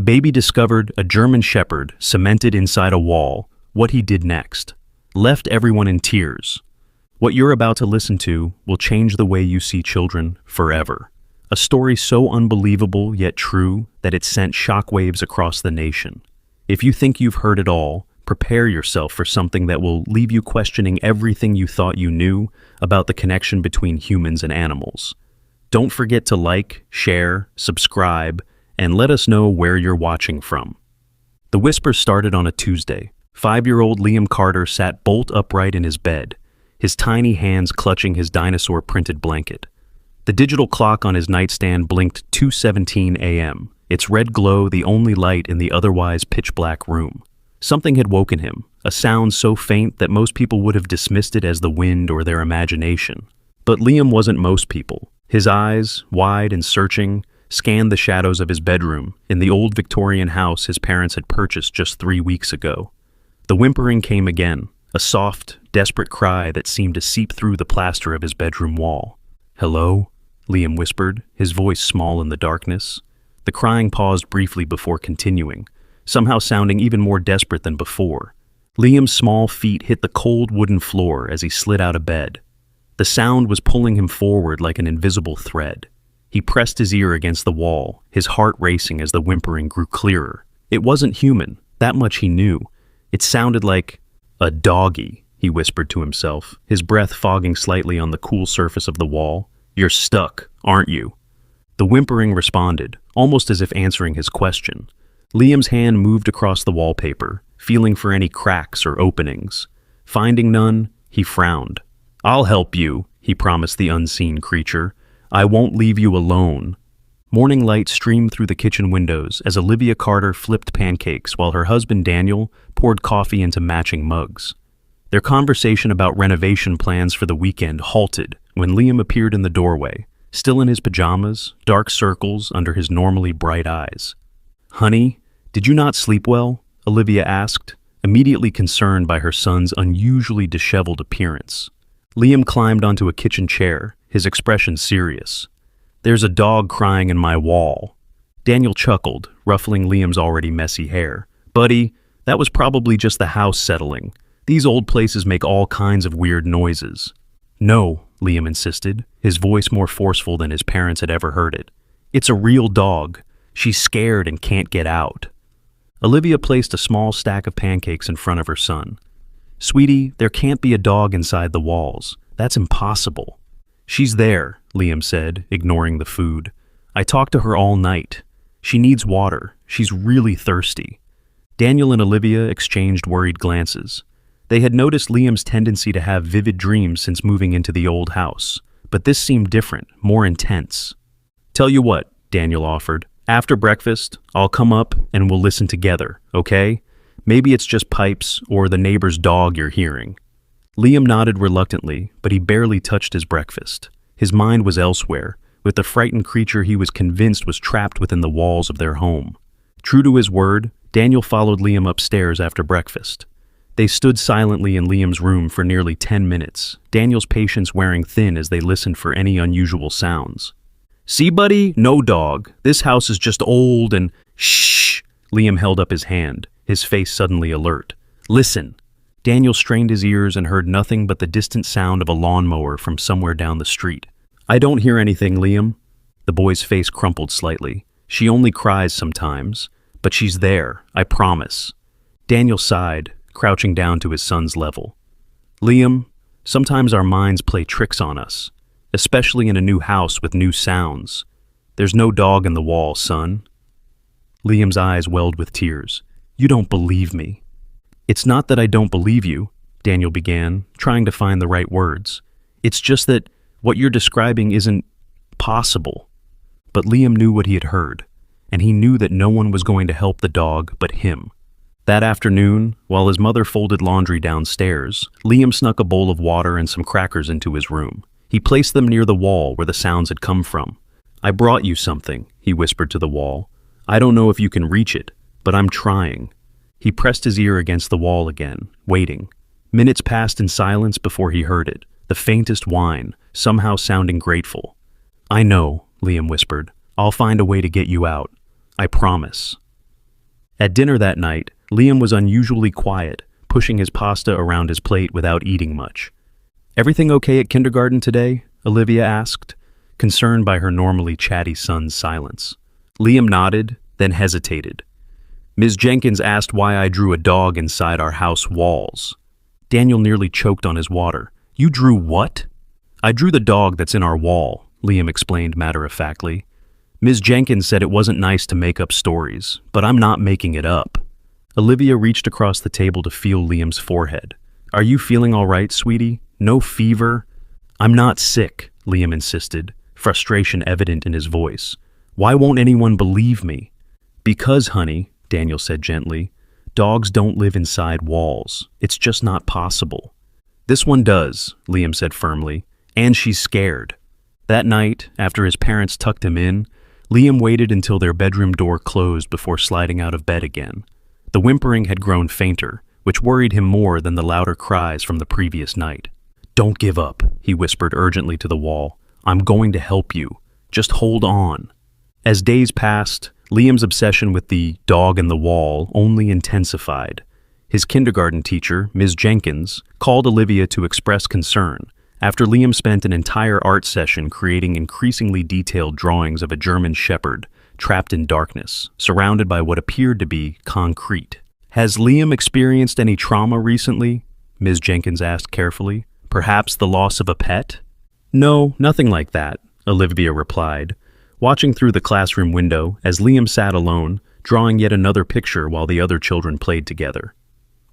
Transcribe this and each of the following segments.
Baby discovered a German shepherd cemented inside a wall. What he did next left everyone in tears. What you're about to listen to will change the way you see children forever. A story so unbelievable yet true that it sent shockwaves across the nation. If you think you've heard it all, prepare yourself for something that will leave you questioning everything you thought you knew about the connection between humans and animals. Don't forget to like, share, subscribe, and let us know where you're watching from. The whisper started on a Tuesday. 5-year-old Liam Carter sat bolt upright in his bed, his tiny hands clutching his dinosaur-printed blanket. The digital clock on his nightstand blinked 2:17 a.m., its red glow the only light in the otherwise pitch-black room. Something had woken him, a sound so faint that most people would have dismissed it as the wind or their imagination. But Liam wasn't most people. His eyes, wide and searching, scanned the shadows of his bedroom in the old Victorian house his parents had purchased just 3 weeks ago. The whimpering came again, a soft, desperate cry that seemed to seep through the plaster of his bedroom wall. "Hello?" Liam whispered, his voice small in the darkness. The crying paused briefly before continuing, somehow sounding even more desperate than before. Liam's small feet hit the cold wooden floor as he slid out of bed. The sound was pulling him forward like an invisible thread. He pressed his ear against the wall, his heart racing as the whimpering grew clearer. It wasn't human, that much he knew. It sounded like a doggy, he whispered to himself, his breath fogging slightly on the cool surface of the wall. "You're stuck, aren't you?" The whimpering responded, almost as if answering his question. Liam's hand moved across the wallpaper, feeling for any cracks or openings. Finding none, he frowned. "I'll help you," he promised the unseen creature. "I won't leave you alone." Morning light streamed through the kitchen windows as Olivia Carter flipped pancakes while her husband Daniel poured coffee into matching mugs. Their conversation about renovation plans for the weekend halted when Liam appeared in the doorway, still in his pajamas, dark circles under his normally bright eyes. "Honey, did you not sleep well?" Olivia asked, immediately concerned by her son's unusually disheveled appearance. Liam climbed onto a kitchen chair, his expression serious. "There's a dog crying in my wall." Daniel chuckled, ruffling Liam's already messy hair. "Buddy, that was probably just the house settling. These old places make all kinds of weird noises." "No," Liam insisted, his voice more forceful than his parents had ever heard it. "It's a real dog. She's scared and can't get out." Olivia placed a small stack of pancakes in front of her son. "Sweetie, there can't be a dog inside the walls. That's impossible." "She's there," Liam said, ignoring the food. "I talked to her all night. She needs water. She's really thirsty." Daniel and Olivia exchanged worried glances. They had noticed Liam's tendency to have vivid dreams since moving into the old house, but this seemed different, more intense. "Tell you what," Daniel offered. "After breakfast, I'll come up and we'll listen together, okay? Maybe it's just pipes or the neighbor's dog you're hearing." Liam nodded reluctantly, but he barely touched his breakfast. His mind was elsewhere, with the frightened creature he was convinced was trapped within the walls of their home. True to his word, Daniel followed Liam upstairs after breakfast. They stood silently in Liam's room for nearly 10 minutes, Daniel's patience wearing thin as they listened for any unusual sounds. "See, buddy? No dog. This house is just old and—" "Shh!" Liam held up his hand, his face suddenly alert. "Listen." Daniel strained his ears and heard nothing but the distant sound of a lawnmower from somewhere down the street. "I don't hear anything, Liam." The boy's face crumpled slightly. "She only cries sometimes, but she's there, I promise." Daniel sighed, crouching down to his son's level. "Liam, sometimes our minds play tricks on us, especially in a new house with new sounds. There's no dog in the wall, son." Liam's eyes welled with tears. "You don't believe me." "It's not that I don't believe you," Daniel began, trying to find the right words. "It's just that what you're describing isn't possible." But Liam knew what he had heard, and he knew that no one was going to help the dog but him. That afternoon, while his mother folded laundry downstairs, Liam snuck a bowl of water and some crackers into his room. He placed them near the wall where the sounds had come from. "I brought you something," he whispered to the wall. "I don't know if you can reach it, but I'm trying." He pressed his ear against the wall again, waiting. Minutes passed in silence before he heard it, the faintest whine, somehow sounding grateful. "I know," Liam whispered. "I'll find a way to get you out. I promise." At dinner that night, Liam was unusually quiet, pushing his pasta around his plate without eating much. "Everything okay at kindergarten today?" Olivia asked, concerned by her normally chatty son's silence. Liam nodded, then hesitated. "Ms. Jenkins asked why I drew a dog inside our house walls." Daniel nearly choked on his water. "You drew what?" "I drew the dog that's in our wall," Liam explained matter-of-factly. "Ms. Jenkins said it wasn't nice to make up stories, but I'm not making it up." Olivia reached across the table to feel Liam's forehead. "Are you feeling all right, sweetie? No fever?" "I'm not sick," Liam insisted, frustration evident in his voice. "Why won't anyone believe me?" "Because, honey," Daniel said gently, "dogs don't live inside walls. It's just not possible." "This one does," Liam said firmly, "and she's scared." That night, after his parents tucked him in, Liam waited until their bedroom door closed before sliding out of bed again. The whimpering had grown fainter, which worried him more than the louder cries from the previous night. "Don't give up," he whispered urgently to the wall. "I'm going to help you. Just hold on." As days passed, Liam's obsession with the dog in the wall only intensified. His kindergarten teacher, Ms. Jenkins, called Olivia to express concern after Liam spent an entire art session creating increasingly detailed drawings of a German shepherd trapped in darkness, surrounded by what appeared to be concrete. "Has Liam experienced any trauma recently?" Ms. Jenkins asked carefully. "Perhaps the loss of a pet?" "No, nothing like that," Olivia replied, watching through the classroom window as Liam sat alone, drawing yet another picture while the other children played together.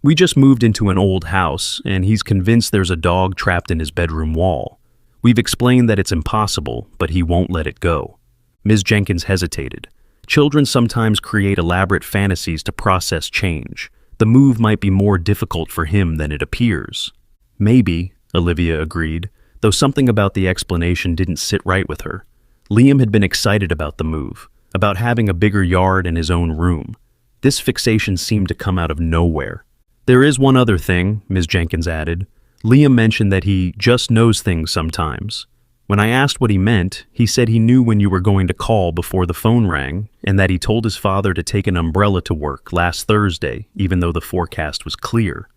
"We just moved into an old house, and he's convinced there's a dog trapped in his bedroom wall. We've explained that it's impossible, but he won't let it go." Ms. Jenkins hesitated. Children sometimes create elaborate fantasies to process change. The move might be more difficult for him than it appears. "Maybe," Olivia agreed, though something about the explanation didn't sit right with her. Liam had been excited about the move, about having a bigger yard and his own room. This fixation seemed to come out of nowhere. "There is one other thing," Ms. Jenkins added. "Liam mentioned that he just knows things sometimes. When I asked what he meant, he said he knew when you were going to call before the phone rang, and that he told his father to take an umbrella to work last Thursday, even though the forecast was clear."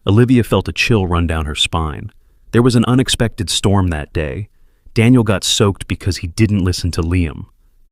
Olivia felt a chill run down her spine. There was an unexpected storm that day. Daniel got soaked because he didn't listen to Liam.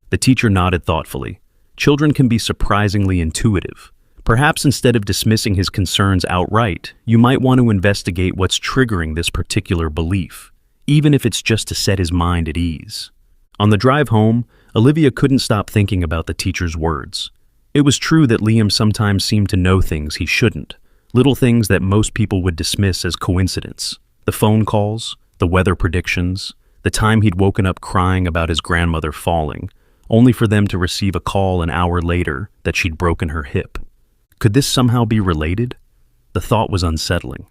The teacher nodded thoughtfully. Children can be surprisingly intuitive. Perhaps instead of dismissing his concerns outright, you might want to investigate what's triggering this particular belief, even if it's just to set his mind at ease. On the drive home, Olivia couldn't stop thinking about the teacher's words. It was true that Liam sometimes seemed to know things he shouldn't, little things that most people would dismiss as coincidence. The phone calls, the weather predictions, the time he'd woken up crying about his grandmother falling, only for them to receive a call an hour later that she'd broken her hip. Could this somehow be related? The thought was unsettling.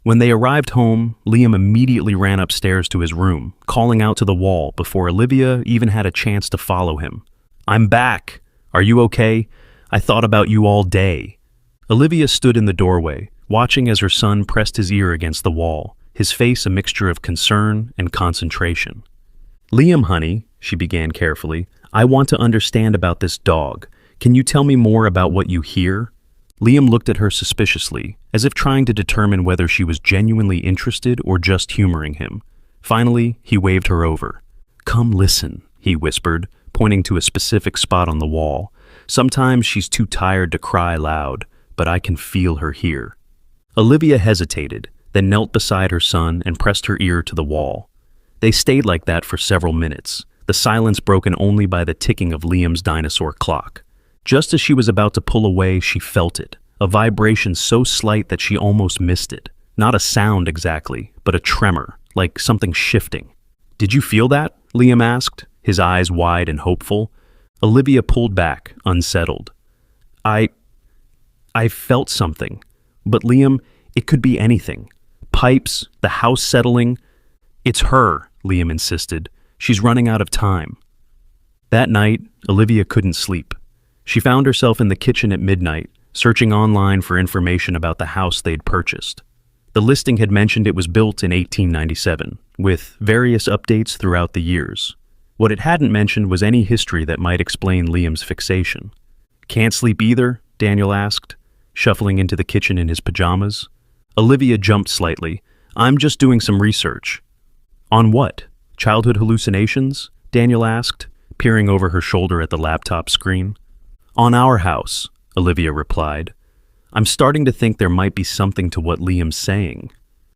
When they arrived home, Liam immediately ran upstairs to his room, calling out to the wall before Olivia even had a chance to follow him. "I'm back. Are you okay? I thought about you all day." Olivia stood in the doorway, watching as her son pressed his ear against the wall, his face a mixture of concern and concentration. "Liam, honey," she began carefully, "I want to understand about this dog. Can you tell me more about what you hear?" Liam looked at her suspiciously, as if trying to determine whether she was genuinely interested or just humoring him. Finally, he waved her over. "Come listen," he whispered, pointing to a specific spot on the wall. "Sometimes she's too tired to cry loud, but I can feel her here." Olivia hesitated, then knelt beside her son and pressed her ear to the wall. They stayed like that for several minutes, the silence broken only by the ticking of Liam's dinosaur clock. Just as she was about to pull away, she felt it, a vibration so slight that she almost missed it. Not a sound exactly, but a tremor, like something shifting. "Did you feel that?" Liam asked, his eyes wide and hopeful. Olivia pulled back, unsettled. I felt something. But Liam, it could be anything. Pipes, the house settling. "It's her," Liam insisted. "She's running out of time." That night, Olivia couldn't sleep. She found herself in the kitchen at midnight, searching online for information about the house they'd purchased. The listing had mentioned it was built in 1897, with various updates throughout the years. What it hadn't mentioned was any history that might explain Liam's fixation. Can't sleep either? Daniel asked, shuffling into the kitchen in his pajamas. Olivia jumped slightly. I'm just doing some research. On what? Childhood hallucinations? Daniel asked, peering over her shoulder at the laptop screen. On our house, Olivia replied. I'm starting to think there might be something to what Liam's saying.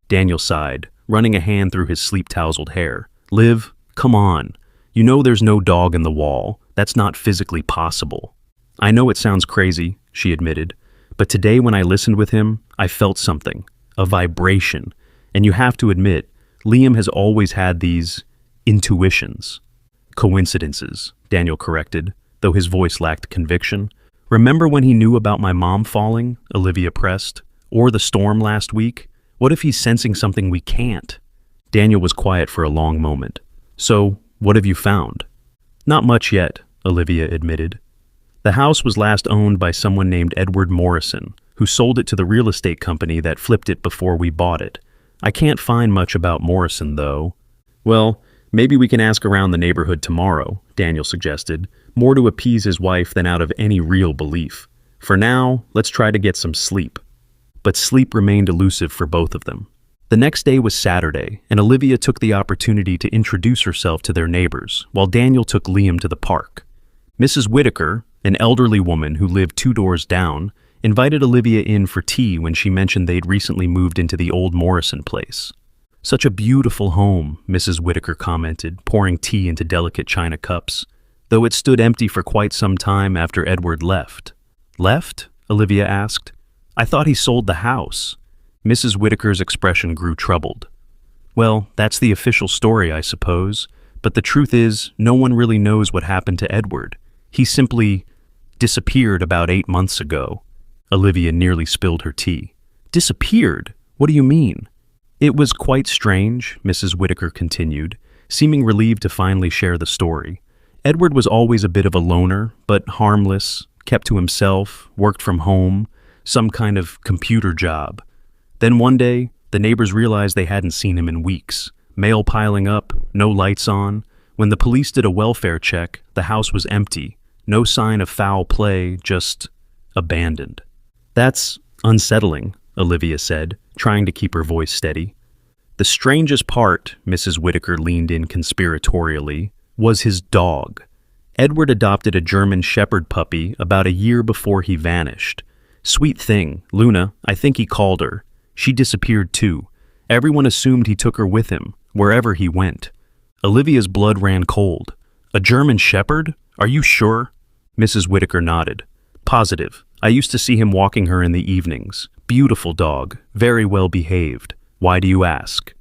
Daniel sighed, running a hand through his sleep-tousled hair. Liv, come on. You know there's no dog in the wall. That's not physically possible. I know it sounds crazy, she admitted, but today when I listened with him, I felt something, a vibration. And you have to admit, Liam has always had these intuitions. Coincidences, Daniel corrected, though his voice lacked conviction. Remember when he knew about my mom falling? Olivia pressed. Or the storm last week? What if he's sensing something we can't? Daniel was quiet for a long moment. So, what have you found? Not much yet, Olivia admitted. The house was last owned by someone named Edward Morrison, who sold it to the real estate company that flipped it before we bought it. I can't find much about Morrison, though. Well, maybe we can ask around the neighborhood tomorrow, Daniel suggested, more to appease his wife than out of any real belief. For now, let's try to get some sleep. But sleep remained elusive for both of them. The next day was Saturday, and Olivia took the opportunity to introduce herself to their neighbors, while Daniel took Liam to the park. Mrs. Whitaker, an elderly woman who lived 2 doors down, invited Olivia in for tea when she mentioned they'd recently moved into the old Morrison place. Such a beautiful home, Mrs. Whitaker commented, pouring tea into delicate china cups, though it stood empty for quite some time after Edward left. Left? Olivia asked. I thought he sold the house. Mrs. Whitaker's expression grew troubled. Well, that's the official story, I suppose, but the truth is, no one really knows what happened to Edward. He simply disappeared about 8 months ago. Olivia nearly spilled her tea. Disappeared? What do you mean? It was quite strange, Mrs. Whitaker continued, seeming relieved to finally share the story. Edward was always a bit of a loner, but harmless, kept to himself, worked from home, some kind of computer job. Then one day, the neighbors realized they hadn't seen him in weeks. Mail piling up, no lights on. When the police did a welfare check, the house was empty. No sign of foul play, just abandoned. That's unsettling, Olivia said, trying to keep her voice steady. The strangest part, Mrs. Whitaker leaned in conspiratorially, was his dog. Edward adopted a German Shepherd puppy about a year before he vanished. Sweet thing, Luna, I think he called her. She disappeared too. Everyone assumed he took her with him, wherever he went. Olivia's blood ran cold. A German Shepherd? Are you sure? Mrs. Whitaker nodded. Positive. I used to see him walking her in the evenings. Beautiful dog, very well behaved. Why do you ask?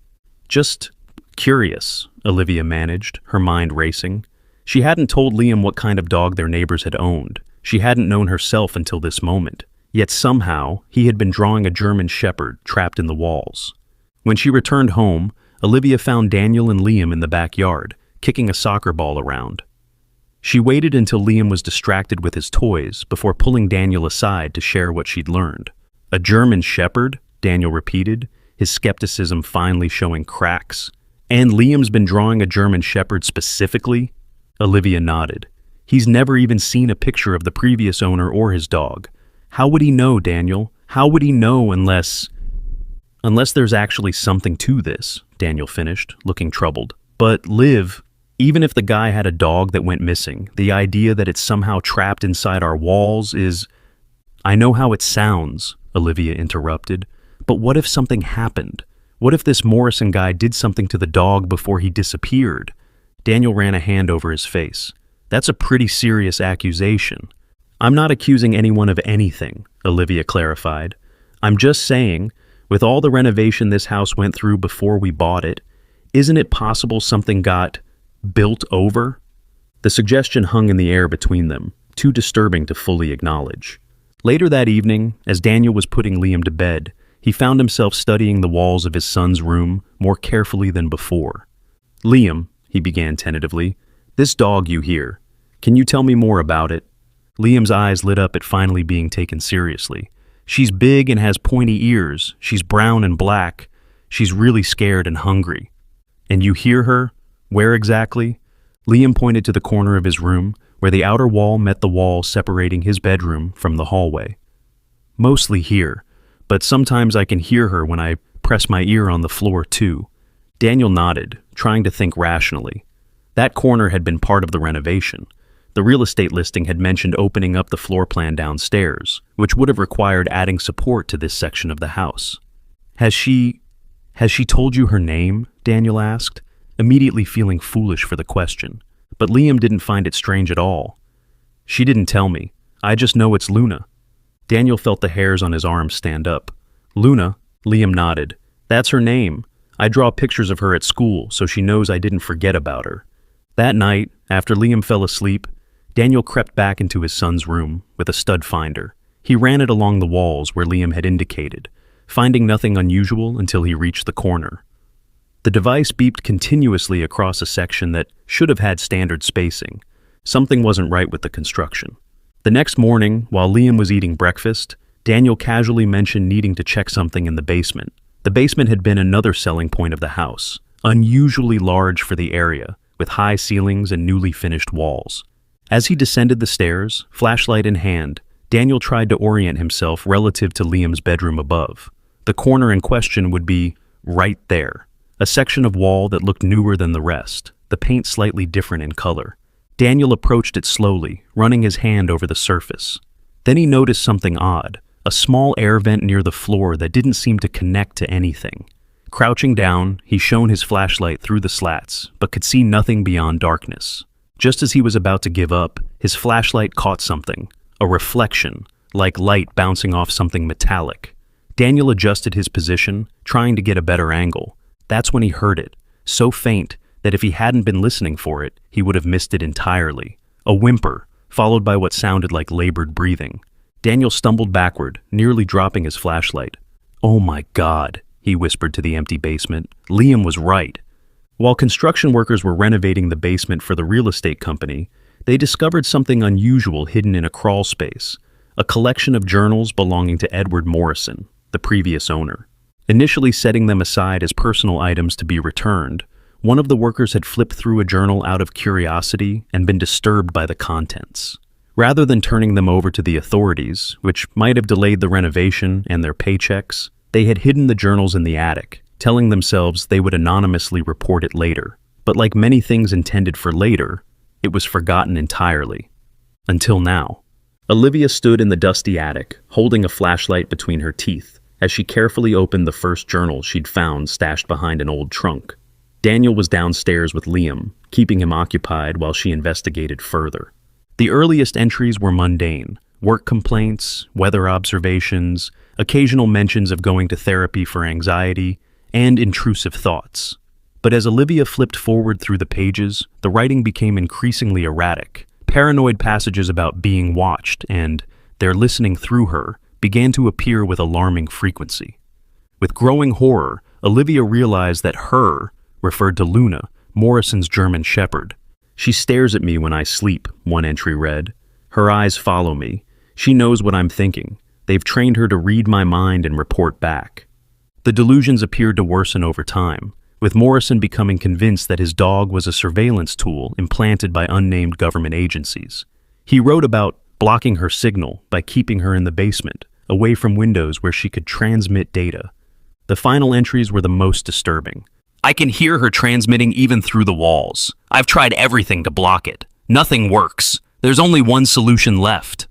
Just curious, Olivia managed, her mind racing. She hadn't told Liam what kind of dog their neighbors had owned. She hadn't known herself until this moment. Yet somehow, he had been drawing a German Shepherd trapped in the walls. When she returned home, Olivia found Daniel and Liam in the backyard, kicking a soccer ball around. She waited until Liam was distracted with his toys before pulling Daniel aside to share what she'd learned. A German Shepherd? Daniel repeated, his skepticism finally showing cracks. And Liam's been drawing a German Shepherd specifically? Olivia nodded. He's never even seen a picture of the previous owner or his dog. How would he know, Daniel? How would he know unless there's actually something to this, Daniel finished, looking troubled. But Liv, even if the guy had a dog that went missing, the idea that it's somehow trapped inside our walls is... I know how it sounds, Olivia interrupted, but what if something happened? What if this Morrison guy did something to the dog before he disappeared? Daniel ran a hand over his face. That's a pretty serious accusation. I'm not accusing anyone of anything, Olivia clarified. I'm just saying, with all the renovation this house went through before we bought it, isn't it possible something got built over? The suggestion hung in the air between them, too disturbing to fully acknowledge. Later that evening, as Daniel was putting Liam to bed, he found himself studying the walls of his son's room more carefully than before. Liam, he began tentatively, this dog you hear, can you tell me more about it? Liam's eyes lit up at finally being taken seriously. She's big and has pointy ears. She's brown and black. She's really scared and hungry. And you hear her? Where exactly? Liam pointed to the corner of his room, where the outer wall met the wall separating his bedroom from the hallway. Mostly here, but sometimes I can hear her when I press my ear on the floor too. Daniel nodded, trying to think rationally. That corner had been part of the renovation. The real estate listing had mentioned opening up the floor plan downstairs, which would have required adding support to this section of the house. Has she told you her name? Daniel asked, immediately feeling foolish for the question. But Liam didn't find it strange at all. She didn't tell me. I just know it's Luna. Daniel felt the hairs on his arms stand up. Luna? Liam nodded. That's her name. I draw pictures of her at school so she knows I didn't forget about her. That night, after Liam fell asleep, Daniel crept back into his son's room with a stud finder. He ran it along the walls where Liam had indicated, finding nothing unusual until he reached the corner. The device beeped continuously across a section that should have had standard spacing. Something wasn't right with the construction. The next morning, while Liam was eating breakfast, Daniel casually mentioned needing to check something in the basement. The basement had been another selling point of the house, unusually large for the area, with high ceilings and newly finished walls. As he descended the stairs, flashlight in hand, Daniel tried to orient himself relative to Liam's bedroom above. The corner in question would be right there, a section of wall that looked newer than the rest, the paint slightly different in color. Daniel approached it slowly, running his hand over the surface. Then he noticed something odd, a small air vent near the floor that didn't seem to connect to anything. Crouching down, he shone his flashlight through the slats, but could see nothing beyond darkness. Just as he was about to give up, his flashlight caught something, a reflection, like light bouncing off something metallic. Daniel adjusted his position, trying to get a better angle. That's when he heard it, so faint that if he hadn't been listening for it, he would have missed it entirely. A whimper, followed by what sounded like labored breathing. Daniel stumbled backward, nearly dropping his flashlight. "Oh my God," he whispered to the empty basement. Liam was right. While construction workers were renovating the basement for the real estate company, they discovered something unusual hidden in a crawl space, a collection of journals belonging to Edward Morrison, the previous owner. Initially setting them aside as personal items to be returned, one of the workers had flipped through a journal out of curiosity and been disturbed by the contents. Rather than turning them over to the authorities, which might have delayed the renovation and their paychecks, they had hidden the journals in the attic, telling themselves they would anonymously report it later. But like many things intended for later, it was forgotten entirely. Until now. Olivia stood in the dusty attic, holding a flashlight between her teeth, as she carefully opened the first journal she'd found stashed behind an old trunk. Daniel was downstairs with Liam, keeping him occupied while she investigated further. The earliest entries were mundane: work complaints, weather observations, occasional mentions of going to therapy for anxiety, and intrusive thoughts. But as Olivia flipped forward through the pages, the writing became increasingly erratic. Paranoid passages about being watched and "they're listening through her" began to appear with alarming frequency. With growing horror, Olivia realized that "her" referred to Luna, Morrison's German shepherd. "She stares at me when I sleep," one entry read. "Her eyes follow me. She knows what I'm thinking. They've trained her to read my mind and report back." The delusions appeared to worsen over time, with Morrison becoming convinced that his dog was a surveillance tool implanted by unnamed government agencies. He wrote about blocking her signal by keeping her in the basement, away from windows where she could transmit data. The final entries were the most disturbing. "I can hear her transmitting even through the walls. I've tried everything to block it. Nothing works. There's only one solution left."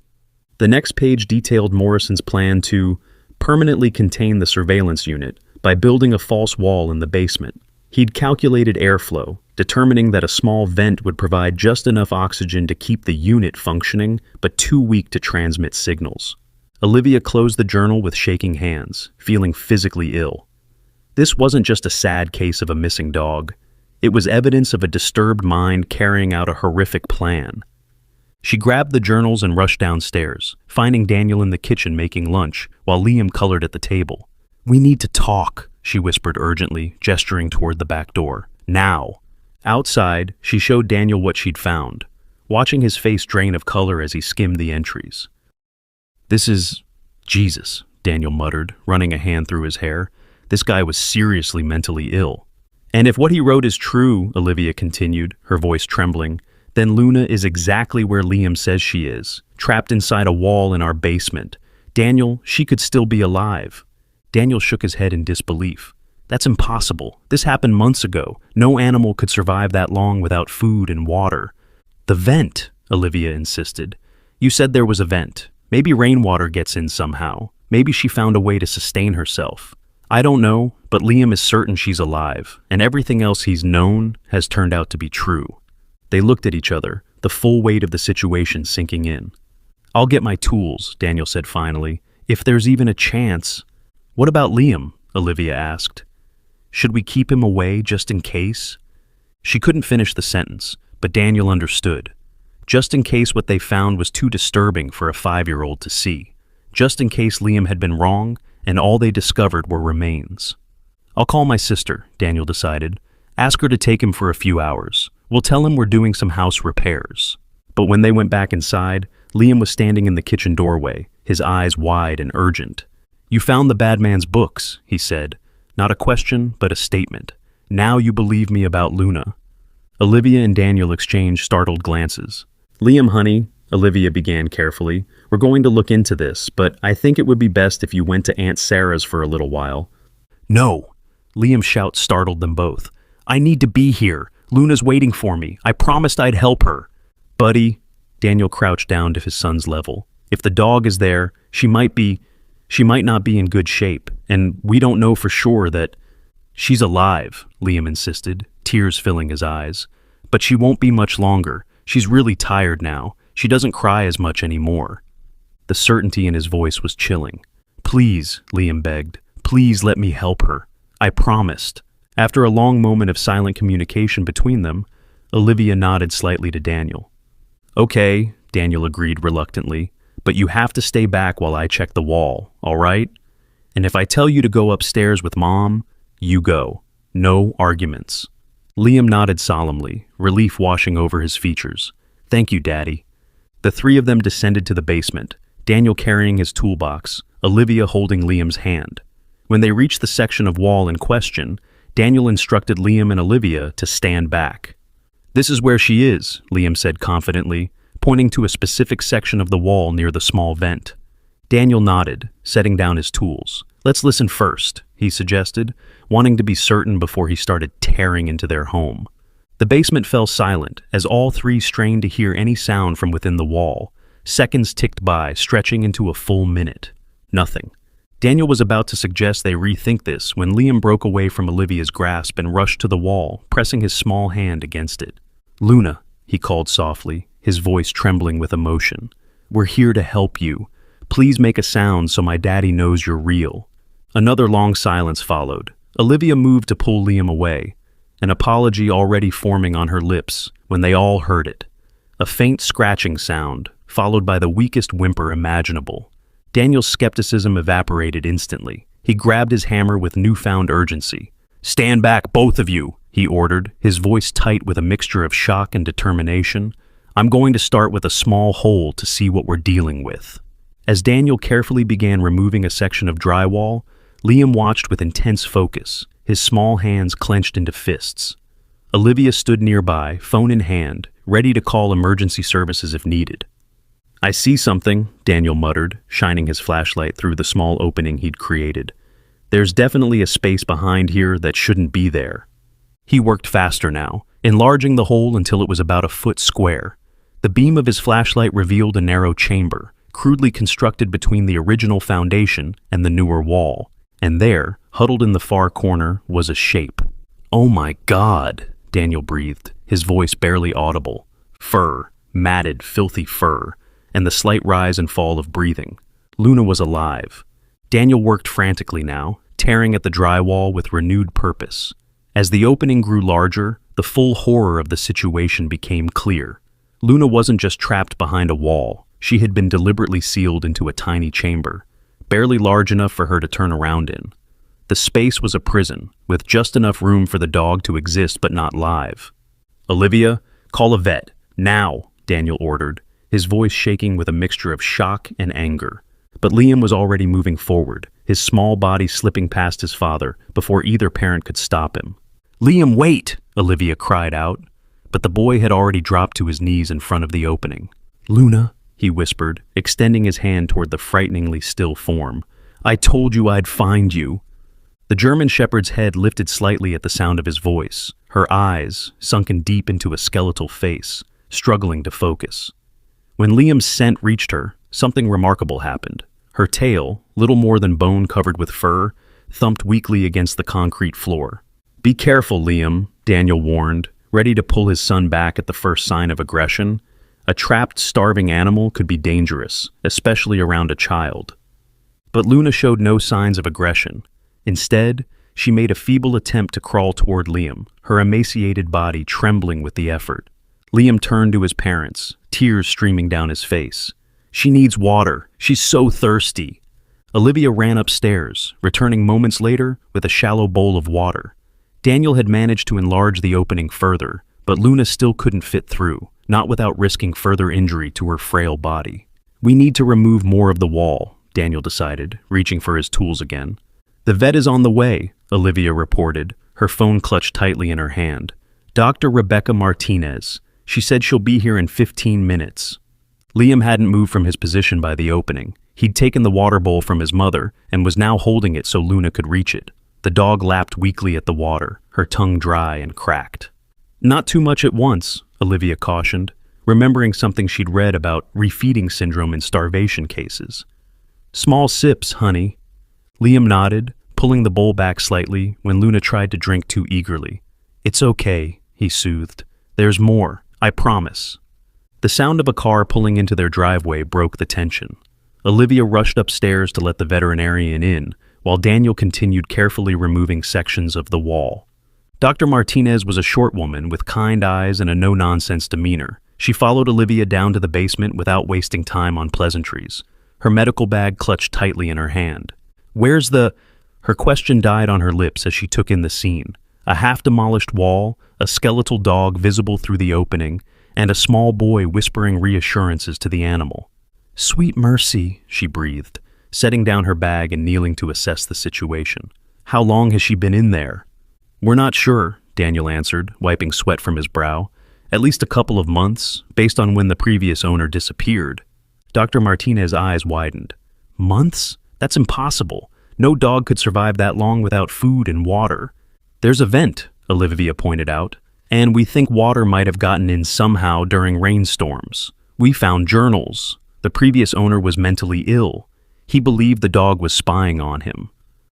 The next page detailed Morrison's plan to permanently contain the surveillance unit by building a false wall in the basement. He'd calculated airflow, determining that a small vent would provide just enough oxygen to keep the unit functioning, but too weak to transmit signals. Olivia closed the journal with shaking hands, feeling physically ill. This wasn't just a sad case of a missing dog. It was evidence of a disturbed mind carrying out a horrific plan. She grabbed the journals and rushed downstairs, finding Daniel in the kitchen making lunch, while Liam colored at the table. "We need to talk," she whispered urgently, gesturing toward the back door. "Now." Outside, she showed Daniel what she'd found, watching his face drain of color as he skimmed the entries. "This is Jesus," Daniel muttered, running a hand through his hair. This guy was seriously mentally ill. And if what he wrote is true, Olivia continued, her voice trembling, then Luna is exactly where Liam says she is, trapped inside a wall in our basement. Daniel, she could still be alive. Daniel shook his head in disbelief. That's impossible. This happened months ago. No animal could survive that long without food and water. The vent, Olivia insisted. You said there was a vent. Maybe rainwater gets in somehow. Maybe she found a way to sustain herself. I don't know, but Liam is certain she's alive, and everything else he's known has turned out to be true. They looked at each other, the full weight of the situation sinking in. I'll get my tools, Daniel said finally. If there's even a chance. What about Liam? Olivia asked. Should we keep him away just in case? She couldn't finish the sentence, but Daniel understood. Just in case what they found was too disturbing for a 5-year-old to see. Just in case Liam had been wrong and all they discovered were remains. I'll call my sister, Daniel decided. Ask her to take him for a few hours. We'll tell him we're doing some house repairs. But when they went back inside, Liam was standing in the kitchen doorway, his eyes wide and urgent. You found the bad man's books, he said. Not a question, but a statement. Now you believe me about Luna. Olivia and Daniel exchanged startled glances. Liam, honey, Olivia began carefully, we're going to look into this, but I think it would be best if you went to Aunt Sarah's for a little while. No! Liam's shout startled them both. I need to be here. Luna's waiting for me. I promised I'd help her. Buddy, Daniel crouched down to his son's level. If the dog is there, she might not be in good shape, and we don't know for sure that... She's alive, Liam insisted, tears filling his eyes. But she won't be much longer. She's really tired now. She doesn't cry as much anymore. The certainty in his voice was chilling. Please, Liam begged, please let me help her. I promised. After a long moment of silent communication between them, Olivia nodded slightly to Daniel. Okay, Daniel agreed reluctantly, but you have to stay back while I check the wall, all right? And if I tell you to go upstairs with Mom, you go. No arguments. Liam nodded solemnly, relief washing over his features. Thank you, Daddy. The three of them descended to the basement, Daniel carrying his toolbox, Olivia holding Liam's hand. When they reached the section of wall in question, Daniel instructed Liam and Olivia to stand back. This is where she is, Liam said confidently, pointing to a specific section of the wall near the small vent. Daniel nodded, setting down his tools. Let's listen first, he suggested, wanting to be certain before he started tearing into their home. The basement fell silent as all three strained to hear any sound from within the wall. Seconds ticked by, stretching into a full minute. Nothing. Daniel was about to suggest they rethink this when Liam broke away from Olivia's grasp and rushed to the wall, pressing his small hand against it. Luna, he called softly, his voice trembling with emotion. We're here to help you. Please make a sound so my daddy knows you're real. Another long silence followed. Olivia moved to pull Liam away, an apology already forming on her lips when they all heard it. A faint scratching sound, followed by the weakest whimper imaginable. Daniel's skepticism evaporated instantly. He grabbed his hammer with newfound urgency. Stand back, both of you, he ordered, his voice tight with a mixture of shock and determination. I'm going to start with a small hole to see what we're dealing with. As Daniel carefully began removing a section of drywall, Liam watched with intense focus, his small hands clenched into fists. Olivia stood nearby, phone in hand, ready to call emergency services if needed. I see something, Daniel muttered, shining his flashlight through the small opening he'd created. There's definitely a space behind here that shouldn't be there. He worked faster now, enlarging the hole until it was about a foot square. The beam of his flashlight revealed a narrow chamber, crudely constructed between the original foundation and the newer wall. And there, huddled in the far corner, was a shape. Oh my God, Daniel breathed, his voice barely audible. Fur, matted, filthy fur, and the slight rise and fall of breathing. Luna was alive. Daniel worked frantically now, tearing at the drywall with renewed purpose. As the opening grew larger, the full horror of the situation became clear. Luna wasn't just trapped behind a wall. She had been deliberately sealed into a tiny chamber, barely large enough for her to turn around in. The space was a prison, with just enough room for the dog to exist but not live. Olivia, call a vet, now, Daniel ordered, his voice shaking with a mixture of shock and anger. But Liam was already moving forward, his small body slipping past his father before either parent could stop him. "Liam, wait!" Olivia cried out, but the boy had already dropped to his knees in front of the opening. "Luna," he whispered, extending his hand toward the frighteningly still form. "I told you I'd find you." The German shepherd's head lifted slightly at the sound of his voice, her eyes sunken deep into a skeletal face, struggling to focus. When Liam's scent reached her, something remarkable happened. Her tail, little more than bone covered with fur, thumped weakly against the concrete floor. "Be careful, Liam," Daniel warned, ready to pull his son back at the first sign of aggression. A trapped, starving animal could be dangerous, especially around a child. But Luna showed no signs of aggression. Instead, she made a feeble attempt to crawl toward Liam, her emaciated body trembling with the effort. Liam turned to his parents, tears streaming down his face. "She needs water. She's so thirsty." Olivia ran upstairs, returning moments later with a shallow bowl of water. Daniel had managed to enlarge the opening further, but Luna still couldn't fit through, not without risking further injury to her frail body. "We need to remove more of the wall," Daniel decided, reaching for his tools again. "The vet is on the way," Olivia reported, her phone clutched tightly in her hand. "Dr. Rebecca Martinez. She said she'll be here in 15 minutes. Liam hadn't moved from his position by the opening. He'd taken the water bowl from his mother and was now holding it so Luna could reach it. The dog lapped weakly at the water, her tongue dry and cracked. "Not too much at once," Olivia cautioned, remembering something she'd read about refeeding syndrome in starvation cases. "Small sips, honey." Liam nodded, pulling the bowl back slightly when Luna tried to drink too eagerly. "It's okay," he soothed. "There's more, I promise." The sound of a car pulling into their driveway broke the tension. Olivia rushed upstairs to let the veterinarian in, while Daniel continued carefully removing sections of the wall. Dr. Martinez was a short woman with kind eyes and a no-nonsense demeanor. She followed Olivia down to the basement without wasting time on pleasantries, her medical bag clutched tightly in her hand. "Where's the—" Her question died on her lips as she took in the scene. A half-demolished wall, a skeletal dog visible through the opening, and a small boy whispering reassurances to the animal. "Sweet mercy," she breathed, setting down her bag and kneeling to assess the situation. "How long has she been in there?" "We're not sure," Daniel answered, wiping sweat from his brow. "At least a couple of months, based on when the previous owner disappeared." Dr. Martinez's eyes widened. "Months? That's impossible. No dog could survive that long without food and water." "There's a vent," Olivia pointed out, "and we think water might have gotten in somehow during rainstorms. We found journals. The previous owner was mentally ill. He believed the dog was spying on him."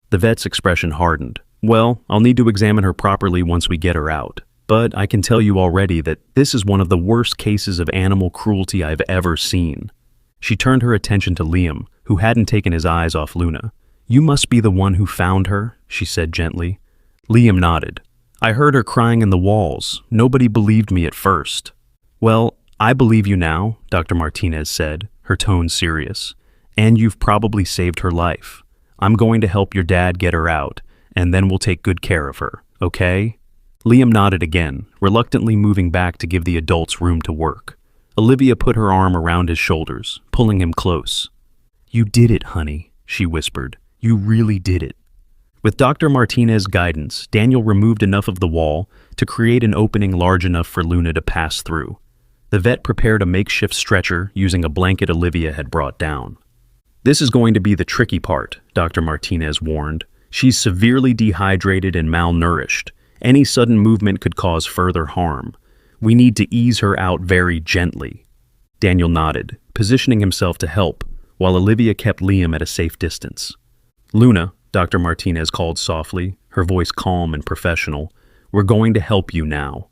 The vet's expression hardened. "Well, I'll need to examine her properly once we get her out. But I can tell you already that this is one of the worst cases of animal cruelty I've ever seen." She turned her attention to Liam, who hadn't taken his eyes off Luna. "You must be the one who found her," she said gently. Liam nodded. "I heard her crying in the walls. Nobody believed me at first." "Well, I believe you now," Dr. Martinez said, her tone serious. "And you've probably saved her life. I'm going to help your dad get her out, and then we'll take good care of her, okay?" Liam nodded again, reluctantly moving back to give the adults room to work. Olivia put her arm around his shoulders, pulling him close. "You did it, honey," she whispered. "You really did it." With Dr. Martinez's guidance, Daniel removed enough of the wall to create an opening large enough for Luna to pass through. The vet prepared a makeshift stretcher using a blanket Olivia had brought down. "This is going to be the tricky part," Dr. Martinez warned. "She's severely dehydrated and malnourished. Any sudden movement could cause further harm. We need to ease her out very gently." Daniel nodded, positioning himself to help, while Olivia kept Liam at a safe distance. "Luna," Dr. Martinez called softly, her voice calm and professional, "we're going to help you now."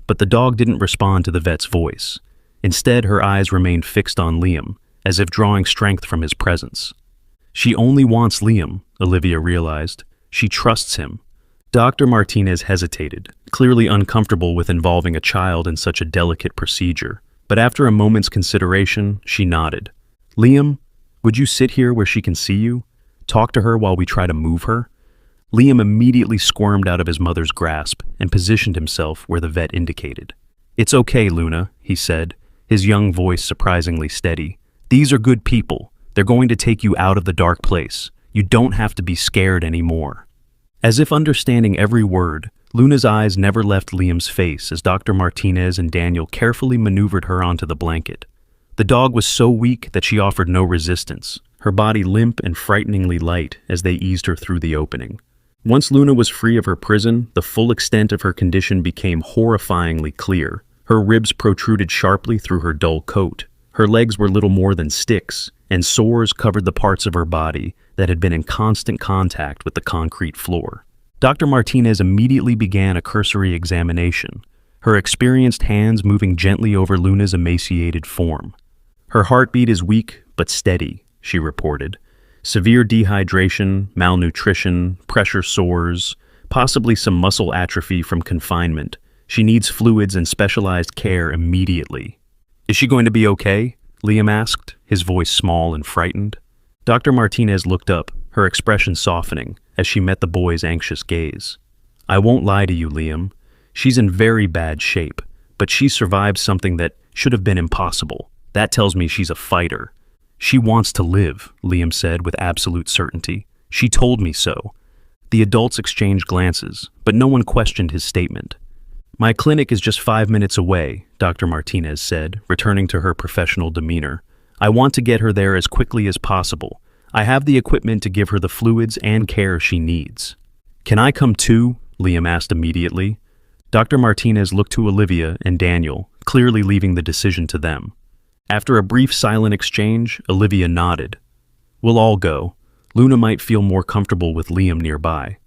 But the dog didn't respond to the vet's voice. Instead, her eyes remained fixed on Liam, as if drawing strength from his presence. She only wants Liam, Olivia realized. She trusts him. Dr. Martinez hesitated, clearly uncomfortable with involving a child in such a delicate procedure. But after a moment's consideration, she nodded. "Liam, would you sit here where she can see you? Talk to her while we try to move her?" Liam immediately squirmed out of his mother's grasp and positioned himself where the vet indicated. "It's okay, Luna," he said, his young voice surprisingly steady. "These are good people. They're going to take you out of the dark place. You don't have to be scared anymore." As if understanding every word, Luna's eyes never left Liam's face as Dr. Martinez and Daniel carefully maneuvered her onto the blanket. The dog was so weak that she offered no resistance, her body limp and frighteningly light as they eased her through the opening. Once Luna was free of her prison, the full extent of her condition became horrifyingly clear. Her ribs protruded sharply through her dull coat. Her legs were little more than sticks, and sores covered the parts of her body that had been in constant contact with the concrete floor. Dr. Martinez immediately began a cursory examination, her experienced hands moving gently over Luna's emaciated form. "Her heartbeat is weak but steady," she reported. "Severe dehydration, malnutrition, pressure sores, possibly some muscle atrophy from confinement. She needs fluids and specialized care immediately." "Is she going to be okay?" Liam asked, his voice small and frightened. Dr. Martinez looked up, her expression softening as she met the boy's anxious gaze. "I won't lie to you, Liam. She's in very bad shape, but she survived something that should have been impossible. That tells me she's a fighter." "She wants to live," Liam said with absolute certainty. "She told me so." The adults exchanged glances, but no one questioned his statement. "My clinic is just 5 minutes away," Dr. Martinez said, returning to her professional demeanor. "I want to get her there as quickly as possible. I have the equipment to give her the fluids and care she needs." "Can I come too?" Liam asked immediately. Dr. Martinez looked to Olivia and Daniel, clearly leaving the decision to them. After a brief silent exchange, Olivia nodded. "We'll all go. Luna might feel more comfortable with Liam nearby."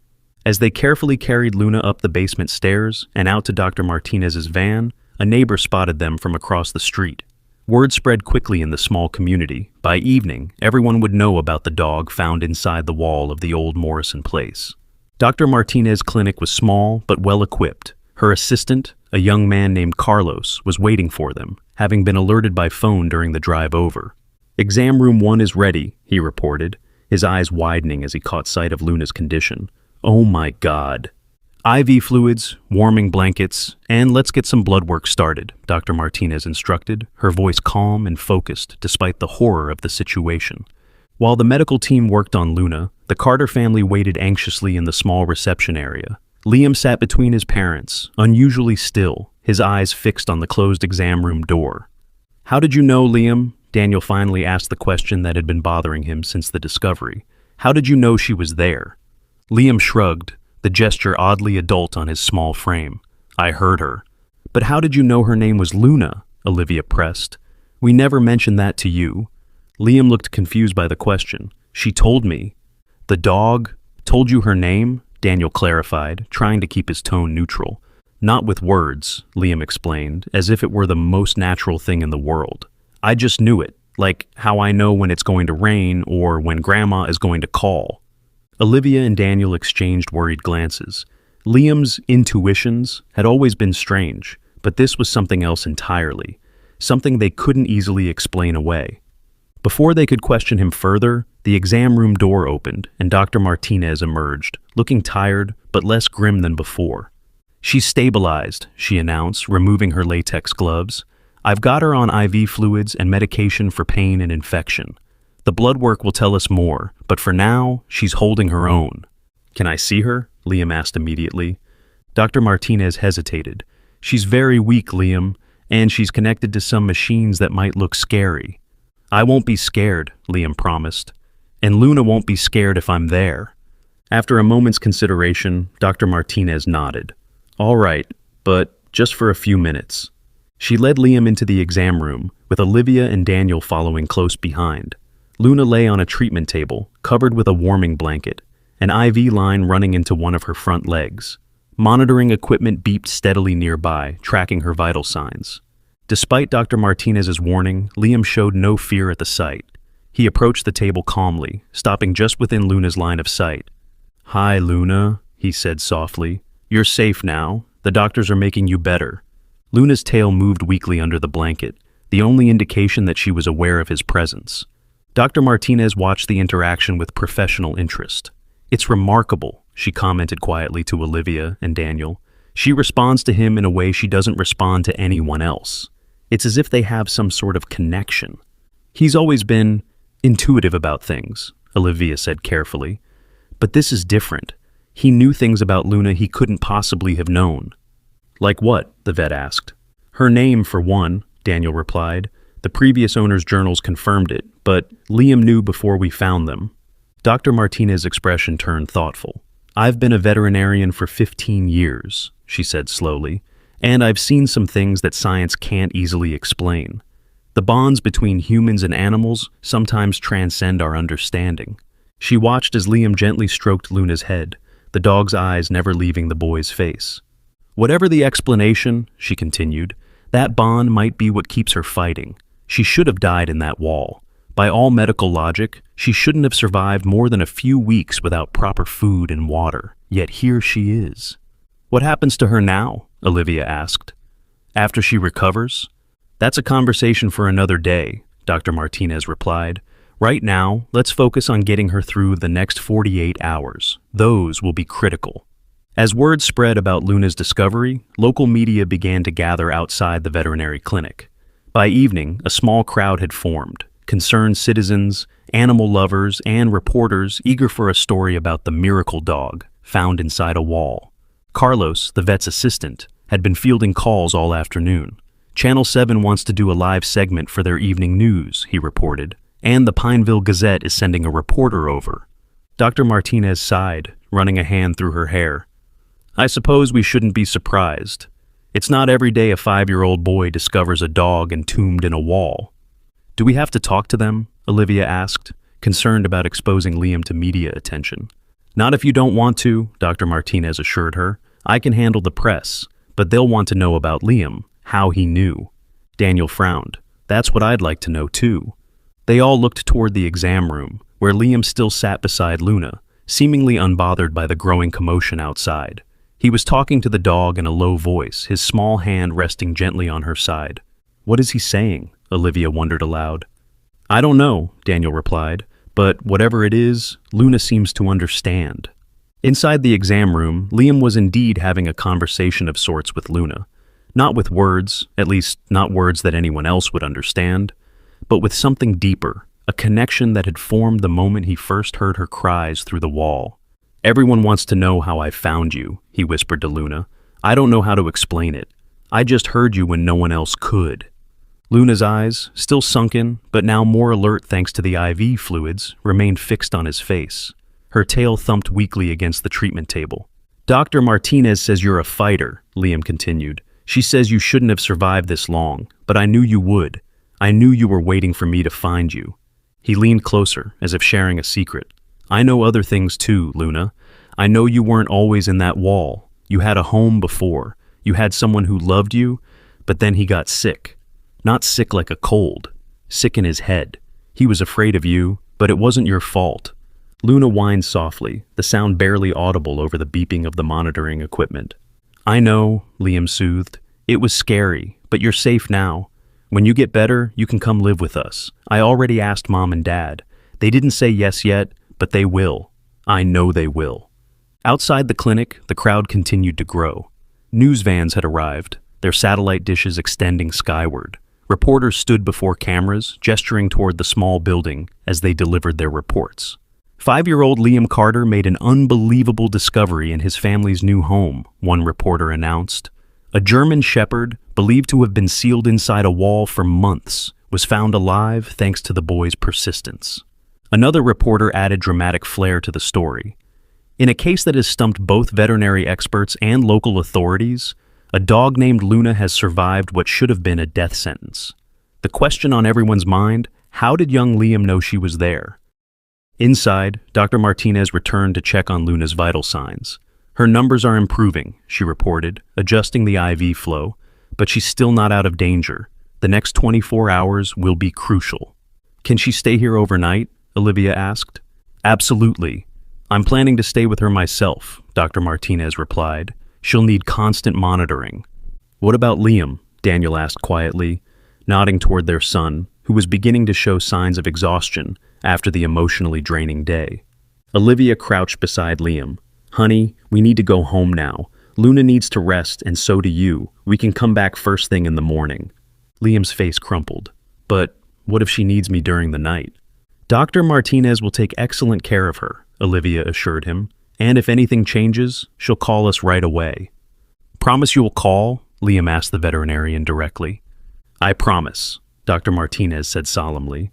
As they carefully carried Luna up the basement stairs and out to Dr. Martinez's van, a neighbor spotted them from across the street. Word spread quickly in the small community. By evening, everyone would know about the dog found inside the wall of the old Morrison place. Dr. Martinez's clinic was small but well-equipped. Her assistant, a young man named Carlos, was waiting for them, having been alerted by phone during the drive over. "Exam room 1 is ready," he reported, his eyes widening as he caught sight of Luna's condition. "Oh my God." "IV fluids, warming blankets, and let's get some blood work started," Dr. Martinez instructed, her voice calm and focused despite the horror of the situation. While the medical team worked on Luna, the Carter family waited anxiously in the small reception area. Liam sat between his parents, unusually still, his eyes fixed on the closed exam room door. "How did you know, Liam?" Daniel finally asked the question that had been bothering him since the discovery. "How did you know she was there?" Liam shrugged, the gesture oddly adult on his small frame. "I heard her." "But how did you know her name was Luna?" Olivia pressed. "We never mentioned that to you." Liam looked confused by the question. "She told me." "The dog told you her name?" Daniel clarified, trying to keep his tone neutral. "Not with words," Liam explained, as if it were the most natural thing in the world. "I just knew it, like how I know when it's going to rain or when Grandma is going to call." Olivia and Daniel exchanged worried glances. Liam's intuitions had always been strange, but this was something else entirely, something they couldn't easily explain away. Before they could question him further, the exam room door opened and Dr. Martinez emerged, looking tired but less grim than before. "She's stabilized," she announced, removing her latex gloves. "I've got her on IV fluids and medication for pain and infection. The blood work will tell us more, but for now, she's holding her own." "Can I see her?" Liam asked immediately. Dr. Martinez hesitated. "She's very weak, Liam, and she's connected to some machines that might look scary." "I won't be scared," Liam promised. "And Luna won't be scared if I'm there." After a moment's consideration, Dr. Martinez nodded. "All right, but just for a few minutes." She led Liam into the exam room, with Olivia and Daniel following close behind. Luna lay on a treatment table, covered with a warming blanket, an IV line running into one of her front legs. Monitoring equipment beeped steadily nearby, tracking her vital signs. Despite Dr. Martinez's warning, Liam showed no fear at the sight. He approached the table calmly, stopping just within Luna's line of sight. "Hi, Luna," he said softly. "You're safe now. The doctors are making you better." Luna's tail moved weakly under the blanket, the only indication that she was aware of his presence. Dr. Martinez watched the interaction with professional interest. "It's remarkable," she commented quietly to Olivia and Daniel. "She responds to him in a way she doesn't respond to anyone else. It's as if they have some sort of connection." "He's always been intuitive about things," Olivia said carefully. "But this is different. He knew things about Luna he couldn't possibly have known. Like what? The vet asked. Her name, for one, Daniel replied. The previous owner's journals confirmed it, but Liam knew before we found them. Dr. Martinez's expression turned thoughtful. I've been a veterinarian for 15 years, she said slowly, and I've seen some things that science can't easily explain. The bonds between humans and animals sometimes transcend our understanding. She watched as Liam gently stroked Luna's head, the dog's eyes never leaving the boy's face. Whatever the explanation, she continued, that bond might be what keeps her fighting. She should have died in that wall. By all medical logic, she shouldn't have survived more than a few weeks without proper food and water. Yet here she is. What happens to her now? Olivia asked. After she recovers? That's a conversation for another day, Dr. Martinez replied. Right now, let's focus on getting her through the next 48 hours. Those will be critical. As word spread about Luna's discovery, local media began to gather outside the veterinary clinic. By evening, a small crowd had formed. Concerned citizens, animal lovers, and reporters eager for a story about the miracle dog found inside a wall. Carlos, the vet's assistant, had been fielding calls all afternoon. Channel 7 wants to do a live segment for their evening news, he reported, and the Pineville Gazette is sending a reporter over. Dr. Martinez sighed, running a hand through her hair. I suppose we shouldn't be surprised. It's not every day a 5-year-old boy discovers a dog entombed in a wall. Do we have to talk to them? Olivia asked, concerned about exposing Liam to media attention. Not if you don't want to, Dr. Martinez assured her. I can handle the press, but they'll want to know about Liam, how he knew. Daniel frowned. That's what I'd like to know too. They all looked toward the exam room, where Liam still sat beside Luna, seemingly unbothered by the growing commotion outside. He was talking to the dog in a low voice, his small hand resting gently on her side. What is he saying? Olivia wondered aloud. I don't know, Daniel replied, but whatever it is, Luna seems to understand. Inside the exam room, Liam was indeed having a conversation of sorts with Luna. Not with words, at least not words that anyone else would understand, but with something deeper, a connection that had formed the moment he first heard her cries through the wall. Everyone wants to know how I found you, he whispered to Luna. I don't know how to explain it. I just heard you when no one else could. Luna's eyes, still sunken, but now more alert thanks to the IV fluids, remained fixed on his face. Her tail thumped weakly against the treatment table. Dr. Martinez says you're a fighter, Liam continued. She says you shouldn't have survived this long, but I knew you would. I knew you were waiting for me to find you. He leaned closer, as if sharing a secret. I know other things too, Luna. I know you weren't always in that wall. You had a home before. You had someone who loved you, but then he got sick. Not sick like a cold. Sick in his head. He was afraid of you, but it wasn't your fault. Luna whined softly, the sound barely audible over the beeping of the monitoring equipment. I know, Liam soothed. It was scary, but you're safe now. When you get better, you can come live with us. I already asked Mom and Dad. They didn't say yes yet, but they will. I know they will. Outside the clinic, the crowd continued to grow. News vans had arrived, their satellite dishes extending skyward. Reporters stood before cameras, gesturing toward the small building as they delivered their reports. 5-year-old Liam Carter made an unbelievable discovery in his family's new home, one reporter announced. A German shepherd, believed to have been sealed inside a wall for months, was found alive thanks to the boy's persistence. Another reporter added dramatic flair to the story. In a case that has stumped both veterinary experts and local authorities, a dog named Luna has survived what should have been a death sentence. The question on everyone's mind, how did young Liam know she was there? Inside, Dr. Martinez returned to check on Luna's vital signs. Her numbers are improving, she reported, adjusting the IV flow, but she's still not out of danger. The next 24 hours will be crucial. Can she stay here overnight? Olivia asked. Absolutely. I'm planning to stay with her myself, Dr. Martinez replied. She'll need constant monitoring. What about Liam? Daniel asked quietly, nodding toward their son, who was beginning to show signs of exhaustion after the emotionally draining day. Olivia crouched beside Liam. Honey, we need to go home now. Luna needs to rest, and so do you. We can come back first thing in the morning. Liam's face crumpled. But what if she needs me during the night? Dr. Martinez will take excellent care of her, Olivia assured him. And if anything changes, she'll call us right away." "Promise you'll call?" Liam asked the veterinarian directly. "I promise," Dr. Martinez said solemnly,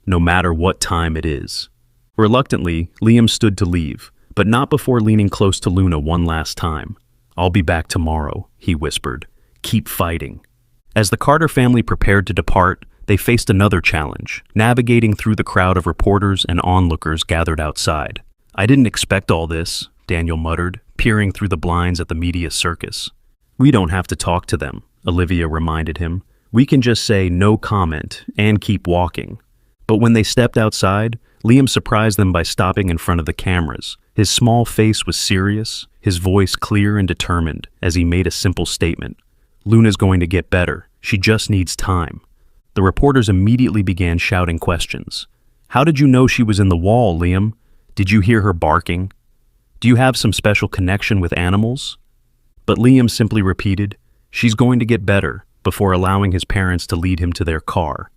"no matter what time it is." Reluctantly, Liam stood to leave, but not before leaning close to Luna one last time. "I'll be back tomorrow," he whispered. "Keep fighting." As the Carter family prepared to depart, they faced another challenge, navigating through the crowd of reporters and onlookers gathered outside. "I didn't expect all this," Daniel muttered, peering through the blinds at the media circus. "We don't have to talk to them," Olivia reminded him. "We can just say no comment and keep walking." But when they stepped outside, Liam surprised them by stopping in front of the cameras. His small face was serious, his voice clear and determined as he made a simple statement. "Luna's going to get better. She just needs time." The reporters immediately began shouting questions. "How did you know she was in the wall, Liam? Did you hear her barking? Do you have some special connection with animals?" But Liam simply repeated, "She's going to get better," before allowing his parents to lead him to their car.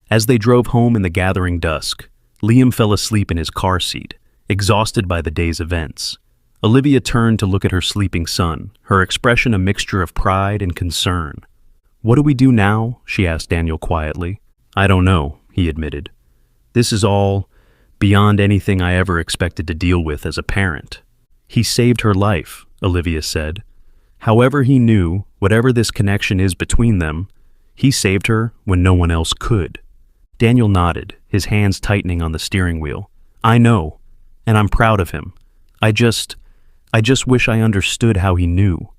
As they drove home in the gathering dusk, Liam fell asleep in his car seat, exhausted by the day's events. Olivia turned to look at her sleeping son, her expression a mixture of pride and concern. "What do we do now?" she asked Daniel quietly. "I don't know," he admitted. "This is all beyond anything I ever expected to deal with as a parent." "He saved her life," Olivia said. "However he knew, whatever this connection is between them, he saved her when no one else could." Daniel nodded, his hands tightening on the steering wheel. "I know, and I'm proud of him. I just wish I understood how he knew."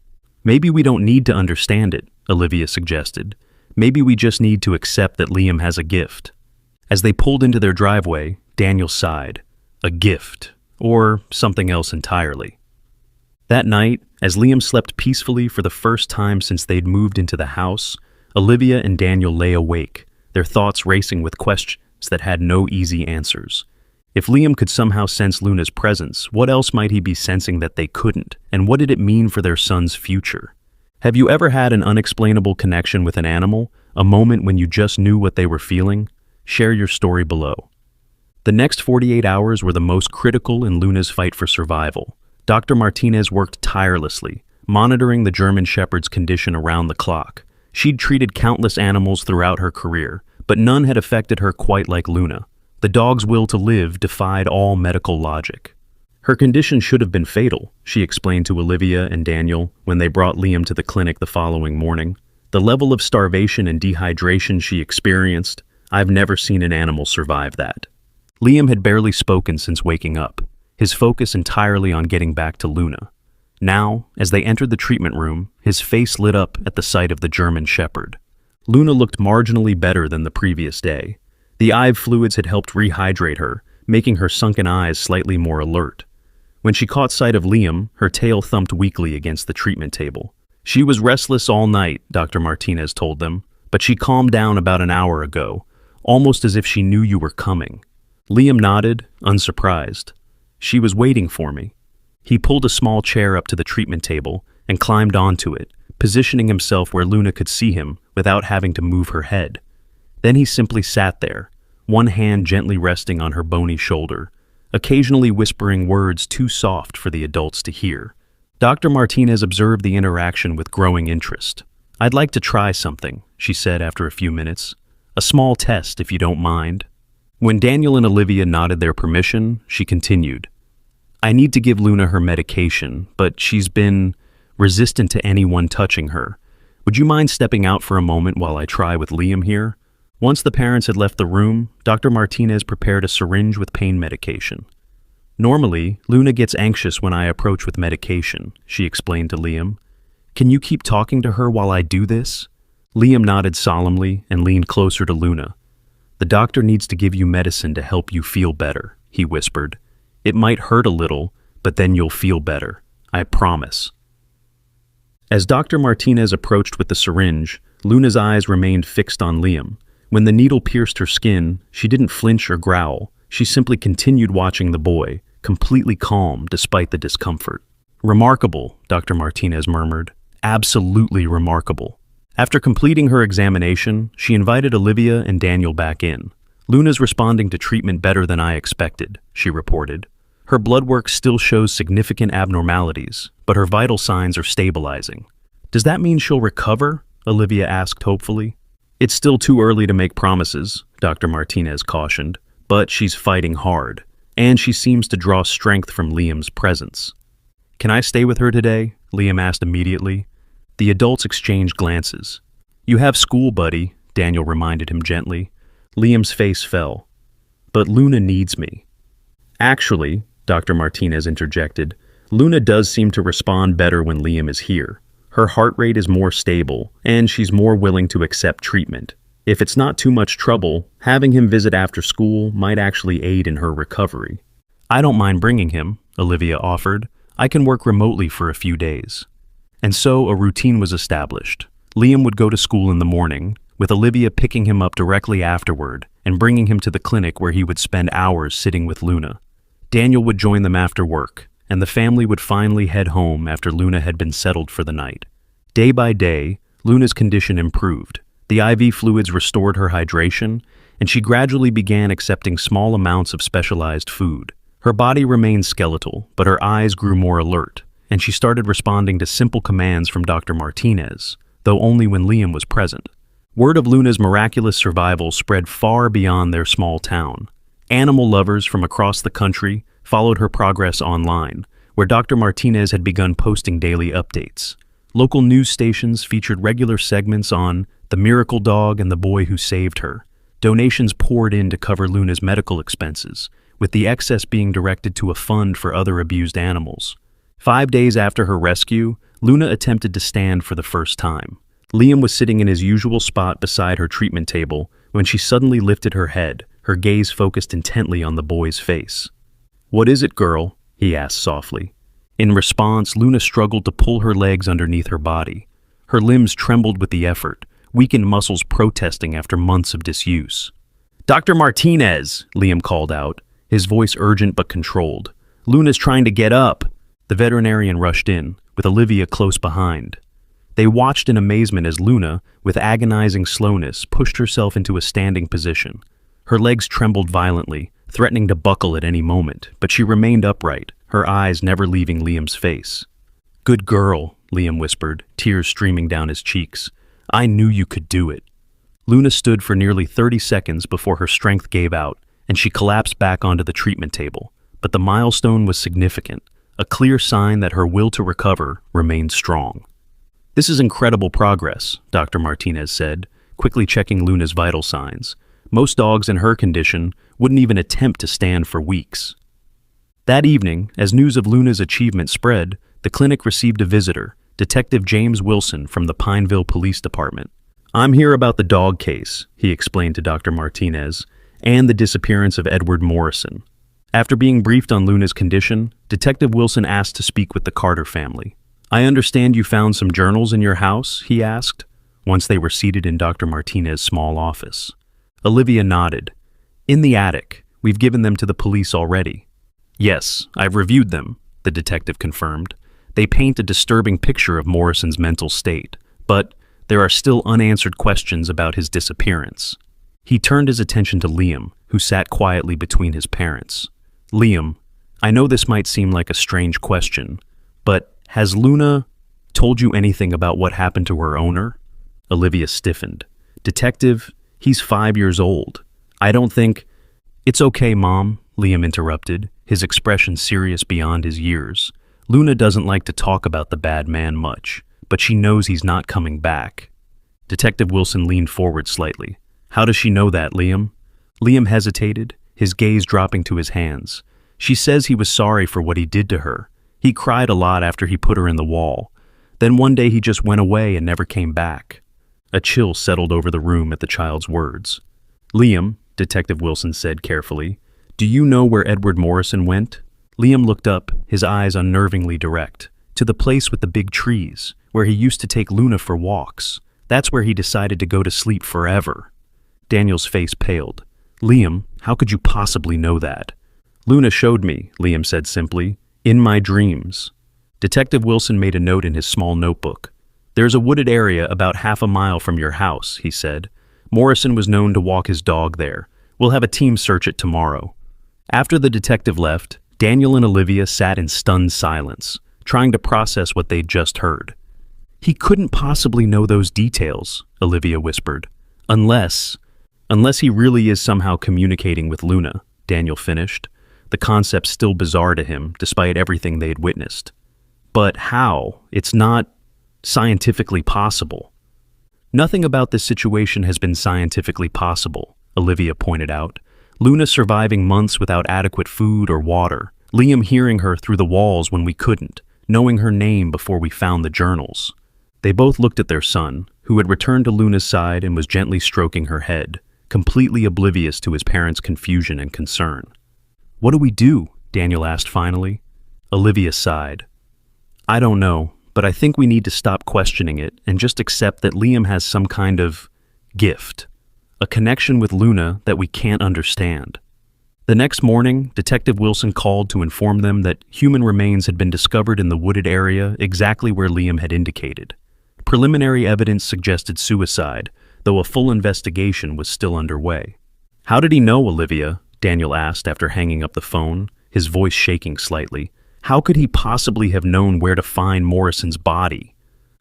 "Maybe we don't need to understand it," Olivia suggested. "Maybe we just need to accept that Liam has a gift." As they pulled into their driveway, Daniel sighed. A gift, or something else entirely. That night, as Liam slept peacefully for the first time since they'd moved into the house, Olivia and Daniel lay awake, their thoughts racing with questions that had no easy answers. If Liam could somehow sense Luna's presence, what else might he be sensing that they couldn't? And what did it mean for their son's future? Have you ever had an unexplainable connection with an animal, a moment when you just knew what they were feeling? Share your story below. The next 48 hours were the most critical in Luna's fight for survival. Dr. Martinez worked tirelessly, monitoring the German Shepherd's condition around the clock. She'd treated countless animals throughout her career, but none had affected her quite like Luna. The dog's will to live defied all medical logic. Her condition should have been fatal, she explained to Olivia and Daniel when they brought Liam to the clinic the following morning. The level of starvation and dehydration she experienced, I've never seen an animal survive that. Liam had barely spoken since waking up, his focus entirely on getting back to Luna. Now, as they entered the treatment room, his face lit up at the sight of the German Shepherd. Luna looked marginally better than the previous day. The IV fluids had helped rehydrate her, making her sunken eyes slightly more alert. When she caught sight of Liam, her tail thumped weakly against the treatment table. "She was restless all night," Dr. Martinez told them, "but she calmed down about an hour ago, almost as if she knew you were coming." Liam nodded, unsurprised. "She was waiting for me." He pulled a small chair up to the treatment table and climbed onto it, positioning himself where Luna could see him without having to move her head. Then he simply sat there, one hand gently resting on her bony shoulder, occasionally whispering words too soft for the adults to hear. Dr. Martinez observed the interaction with growing interest. "I'd like to try something," she said after a few minutes. "A small test, if you don't mind." When Daniel and Olivia nodded their permission, she continued. "I need to give Luna her medication, but she's been resistant to anyone touching her. Would you mind stepping out for a moment while I try with Liam here?" Once the parents had left the room, Dr. Martinez prepared a syringe with pain medication. "Normally, Luna gets anxious when I approach with medication," she explained to Liam. "Can you keep talking to her while I do this?" Liam nodded solemnly and leaned closer to Luna. "The doctor needs to give you medicine to help you feel better," he whispered. "It might hurt a little, but then you'll feel better. I promise." As Dr. Martinez approached with the syringe, Luna's eyes remained fixed on Liam. When the needle pierced her skin, she didn't flinch or growl. She simply continued watching the boy, completely calm despite the discomfort. "Remarkable," Dr. Martinez murmured. "Absolutely remarkable." After completing her examination, she invited Olivia and Daniel back in. "Luna's responding to treatment better than I expected," she reported. Her blood work still shows significant abnormalities, but her vital signs are stabilizing. Does that mean she'll recover? Olivia asked hopefully. It's still too early to make promises, Dr. Martinez cautioned, but she's fighting hard, and she seems to draw strength from Liam's presence. Can I stay with her today? Liam asked immediately. The adults exchanged glances. You have school, buddy, Daniel reminded him gently. Liam's face fell. But Luna needs me. Actually, Dr. Martinez interjected, Luna does seem to respond better when Liam is here. Her heart rate is more stable, and she's more willing to accept treatment. If it's not too much trouble, having him visit after school might actually aid in her recovery. I don't mind bringing him, Olivia offered. I can work remotely for a few days. And so a routine was established. Liam would go to school in the morning, with Olivia picking him up directly afterward and bringing him to the clinic where he would spend hours sitting with Luna. Daniel would join them after work, and the family would finally head home after Luna had been settled for the night. Day by day, Luna's condition improved. The IV fluids restored her hydration, and she gradually began accepting small amounts of specialized food. Her body remained skeletal, but her eyes grew more alert, and she started responding to simple commands from Dr. Martinez, though only when Liam was present. Word of Luna's miraculous survival spread far beyond their small town. Animal lovers from across the country followed her progress online, where Dr. Martinez had begun posting daily updates. Local news stations featured regular segments on the miracle dog and the boy who saved her. Donations poured in to cover Luna's medical expenses, with the excess being directed to a fund for other abused animals. 5 days after her rescue, Luna attempted to stand for the first time. Liam was sitting in his usual spot beside her treatment table when she suddenly lifted her head, her gaze focused intently on the boy's face. "What is it, girl?" he asked softly. In response, Luna struggled to pull her legs underneath her body. Her limbs trembled with the effort, weakened muscles protesting after months of disuse. "Dr. Martinez!" Liam called out, his voice urgent but controlled. "Luna's trying to get up!" The veterinarian rushed in, with Olivia close behind. They watched in amazement as Luna, with agonizing slowness, pushed herself into a standing position. Her legs trembled violently, threatening to buckle at any moment, but she remained upright, her eyes never leaving Liam's face. "Good girl," Liam whispered, tears streaming down his cheeks. "I knew you could do it." Luna stood for nearly 30 seconds before her strength gave out, and she collapsed back onto the treatment table. But the milestone was significant, a clear sign that her will to recover remained strong. "This is incredible progress," Dr. Martinez said, quickly checking Luna's vital signs. Most dogs in her condition wouldn't even attempt to stand for weeks. That evening, as news of Luna's achievement spread, the clinic received a visitor, Detective James Wilson from the Pineville Police Department. "I'm here about the dog case," he explained to Dr. Martinez, "and the disappearance of Edward Morrison." After being briefed on Luna's condition, Detective Wilson asked to speak with the Carter family. "I understand you found some journals in your house?" he asked, once they were seated in Dr. Martinez's small office. Olivia nodded. "In the attic. We've given them to the police already." "Yes, I've reviewed them," the detective confirmed. "They paint a disturbing picture of Morrison's mental state, but there are still unanswered questions about his disappearance." He turned his attention to Liam, who sat quietly between his parents. "Liam, I know this might seem like a strange question, but has Luna told you anything about what happened to her owner?" Olivia stiffened. "Detective, he's 5 years old. I don't think—" "It's okay, Mom," Liam interrupted, his expression serious beyond his years. "Luna doesn't like to talk about the bad man much, but she knows he's not coming back." Detective Wilson leaned forward slightly. "How does she know that, Liam?" Liam hesitated, his gaze dropping to his hands. "She says he was sorry for what he did to her. He cried a lot after he put her in the wall. Then one day he just went away and never came back." A chill settled over the room at the child's words. "Liam," Detective Wilson said carefully, "do you know where Edward Morrison went?" Liam looked up, his eyes unnervingly direct. "To the place with the big trees, where he used to take Luna for walks. That's where he decided to go to sleep forever." Daniel's face paled. "Liam, how could you possibly know that?" "Luna showed me," Liam said simply, "in my dreams." Detective Wilson made a note in his small notebook. "There's a wooded area about half a mile from your house," he said. "Morrison was known to walk his dog there. We'll have a team search it tomorrow." After the detective left, Daniel and Olivia sat in stunned silence, trying to process what they'd just heard. "He couldn't possibly know those details," Olivia whispered. Unless he really is somehow communicating with Luna," Daniel finished, the concept still bizarre to him despite everything they had witnessed. "But how? It's not scientifically possible." "Nothing about this situation has been scientifically possible," Olivia pointed out. "Luna surviving months without adequate food or water, Liam hearing her through the walls when we couldn't, knowing her name before we found the journals." They both looked at their son, who had returned to Luna's side and was gently stroking her head, completely oblivious to his parents' confusion and concern. "What do we do?" Daniel asked finally. Olivia sighed. "I don't know, but I think we need to stop questioning it and just accept that Liam has some kind of gift, a connection with Luna that we can't understand." The next morning, Detective Wilson called to inform them that human remains had been discovered in the wooded area exactly where Liam had indicated. Preliminary evidence suggested suicide, though a full investigation was still underway. "How did he know, Olivia?" Daniel asked after hanging up the phone, his voice shaking slightly. "How could he possibly have known where to find Morrison's body?"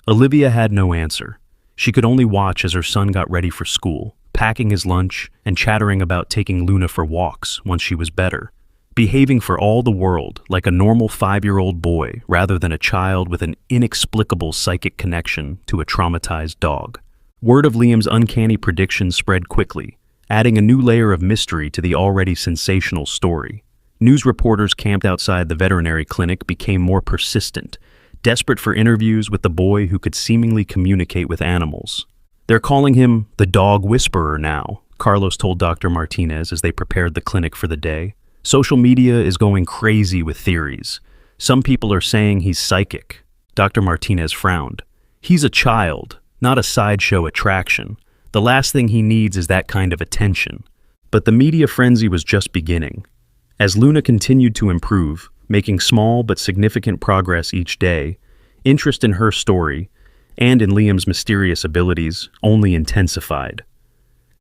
Olivia had no answer. She could only watch as her son got ready for school, packing his lunch and chattering about taking Luna for walks once she was better, behaving for all the world like a normal 5-year-old boy rather than a child with an inexplicable psychic connection to a traumatized dog. Word of Liam's uncanny prediction spread quickly, adding a new layer of mystery to the already sensational story. News reporters camped outside the veterinary clinic became more persistent, desperate for interviews with the boy who could seemingly communicate with animals. "They're calling him the dog whisperer now," Carlos told Dr. Martinez as they prepared the clinic for the day. "Social media is going crazy with theories. Some people are saying he's psychic." Dr. Martinez frowned. "He's a child, not a sideshow attraction. The last thing he needs is that kind of attention." But the media frenzy was just beginning. As Luna continued to improve, making small but significant progress each day, interest in her story, and in Liam's mysterious abilities, only intensified.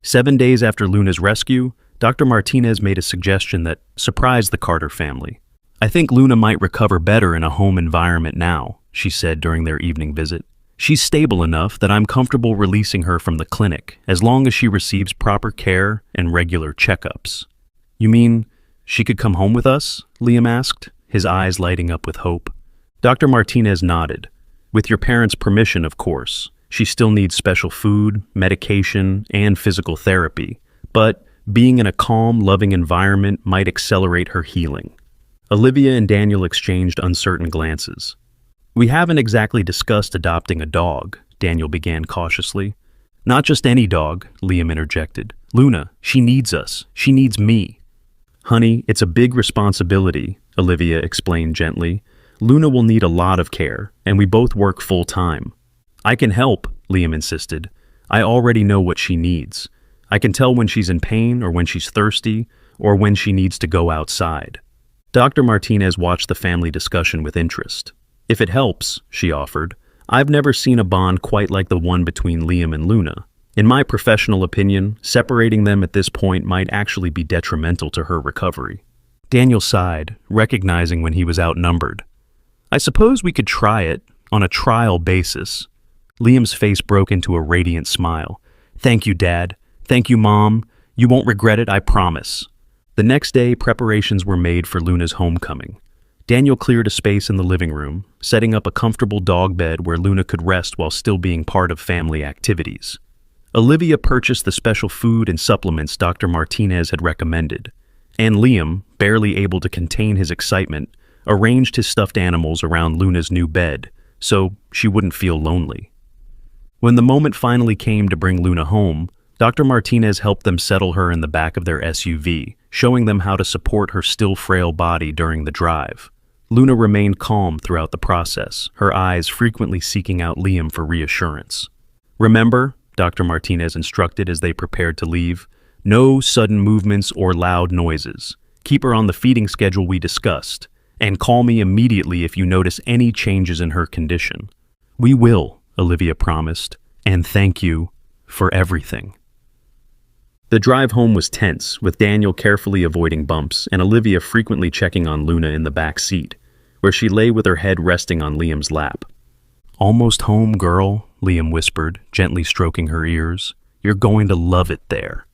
7 days after Luna's rescue, Dr. Martinez made a suggestion that surprised the Carter family. "I think Luna might recover better in a home environment now," she said during their evening visit. "She's stable enough that I'm comfortable releasing her from the clinic as long as she receives proper care and regular checkups." "You mean she could come home with us?" Liam asked, his eyes lighting up with hope. Dr. Martinez nodded. "With your parents' permission, of course. She still needs special food, medication, and physical therapy, but being in a calm, loving environment might accelerate her healing." Olivia and Daniel exchanged uncertain glances. "We haven't exactly discussed adopting a dog," Daniel began cautiously. "Not just any dog," Liam interjected. "Luna, she needs us. She needs me." "Honey, it's a big responsibility," Olivia explained gently. "Luna will need a lot of care, and we both work full-time." "I can help," Liam insisted. "I already know what she needs. I can tell when she's in pain or when she's thirsty or when she needs to go outside." Dr. Martinez watched the family discussion with interest. "If it helps," she offered, "I've never seen a bond quite like the one between Liam and Luna. In my professional opinion, separating them at this point might actually be detrimental to her recovery." Daniel sighed, recognizing when he was outnumbered. "I suppose we could try it, on a trial basis." Liam's face broke into a radiant smile. "Thank you, Dad. Thank you, Mom. You won't regret it, I promise." The next day, preparations were made for Luna's homecoming. Daniel cleared a space in the living room, setting up a comfortable dog bed where Luna could rest while still being part of family activities. Olivia purchased the special food and supplements Dr. Martinez had recommended, and Liam, barely able to contain his excitement, arranged his stuffed animals around Luna's new bed so she wouldn't feel lonely. When the moment finally came to bring Luna home, Dr. Martinez helped them settle her in the back of their SUV, showing them how to support her still frail body during the drive. Luna remained calm throughout the process, her eyes frequently seeking out Liam for reassurance. "Remember," Dr. Martinez instructed as they prepared to leave, "no sudden movements or loud noises. Keep her on the feeding schedule we discussed, and call me immediately if you notice any changes in her condition." "We will," Olivia promised, "and thank you for everything." The drive home was tense, with Daniel carefully avoiding bumps and Olivia frequently checking on Luna in the back seat, where she lay with her head resting on Liam's lap. "Almost home, girl," Liam whispered, gently stroking her ears. "You're going to love it there."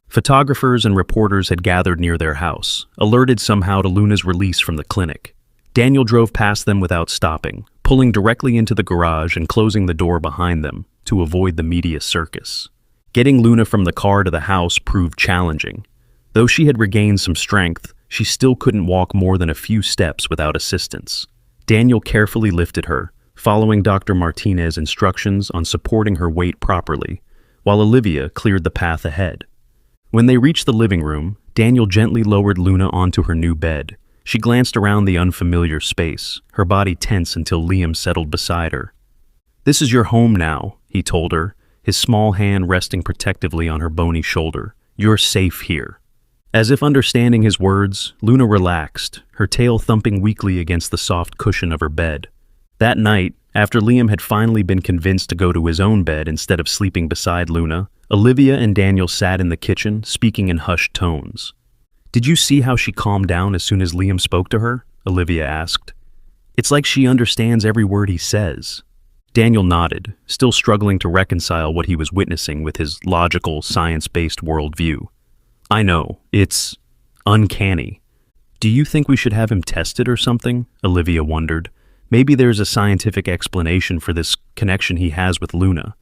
Photographers and reporters had gathered near their house, alerted somehow to Luna's release from the clinic. Daniel drove past them without stopping, pulling directly into the garage and closing the door behind them to avoid the media circus. Getting Luna from the car to the house proved challenging. Though she had regained some strength, she still couldn't walk more than a few steps without assistance. Daniel carefully lifted her, following Dr. Martinez's instructions on supporting her weight properly, while Olivia cleared the path ahead. When they reached the living room, Daniel gently lowered Luna onto her new bed. She glanced around the unfamiliar space, her body tense until Liam settled beside her. "This is your home now," he told her, his small hand resting protectively on her bony shoulder. "You're safe here." As if understanding his words, Luna relaxed, her tail thumping weakly against the soft cushion of her bed. That night, after Liam had finally been convinced to go to his own bed instead of sleeping beside Luna, Olivia and Daniel sat in the kitchen, speaking in hushed tones. "Did you see how she calmed down as soon as Liam spoke to her?" Olivia asked. "It's like she understands every word he says." Daniel nodded, still struggling to reconcile what he was witnessing with his logical, science-based worldview. "I know, it's uncanny. Do you think we should have him tested or something?" Olivia wondered. "Maybe there's a scientific explanation for this connection he has with Luna."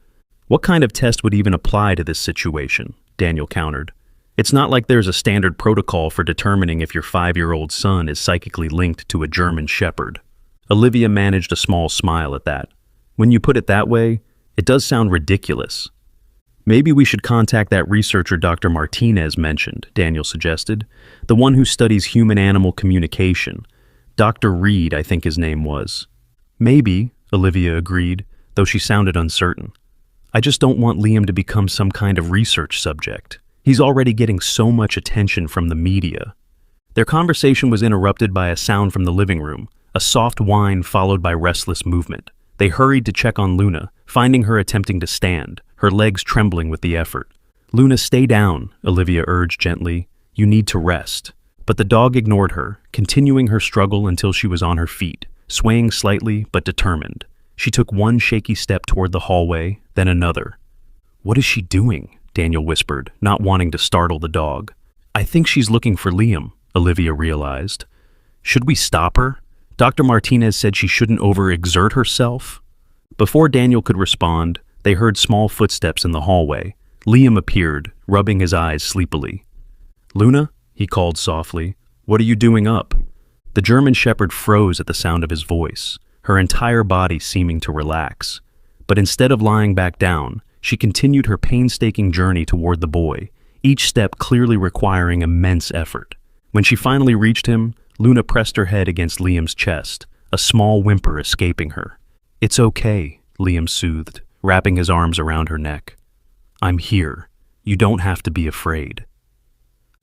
"What kind of test would even apply to this situation?" Daniel countered. "It's not like there's a standard protocol for determining if your 5-year-old son is psychically linked to a German Shepherd." Olivia managed a small smile at that. "When you put it that way, it does sound ridiculous." "Maybe we should contact that researcher Dr. Martinez mentioned," Daniel suggested. "The one who studies human-animal communication. Dr. Reed, I think his name was." "Maybe," Olivia agreed, though she sounded uncertain. "I just don't want Liam to become some kind of research subject. He's already getting so much attention from the media." Their conversation was interrupted by a sound from the living room, a soft whine followed by restless movement. They hurried to check on Luna, finding her attempting to stand, her legs trembling with the effort. "Luna, stay down," Olivia urged gently. "You need to rest." But the dog ignored her, continuing her struggle until she was on her feet, swaying slightly but determined. She took one shaky step toward the hallway, then another. "What is she doing?" Daniel whispered, not wanting to startle the dog. "I think she's looking for Liam," Olivia realized. "Should we stop her? Dr. Martinez said she shouldn't overexert herself." Before Daniel could respond, they heard small footsteps in the hallway. Liam appeared, rubbing his eyes sleepily. "Luna?" he called softly. "What are you doing up?" The German Shepherd froze at the sound of his voice, her entire body seeming to relax. But instead of lying back down, she continued her painstaking journey toward the boy, each step clearly requiring immense effort. When she finally reached him, Luna pressed her head against Liam's chest, a small whimper escaping her. "It's okay," Liam soothed, wrapping his arms around her neck. "I'm here. You don't have to be afraid."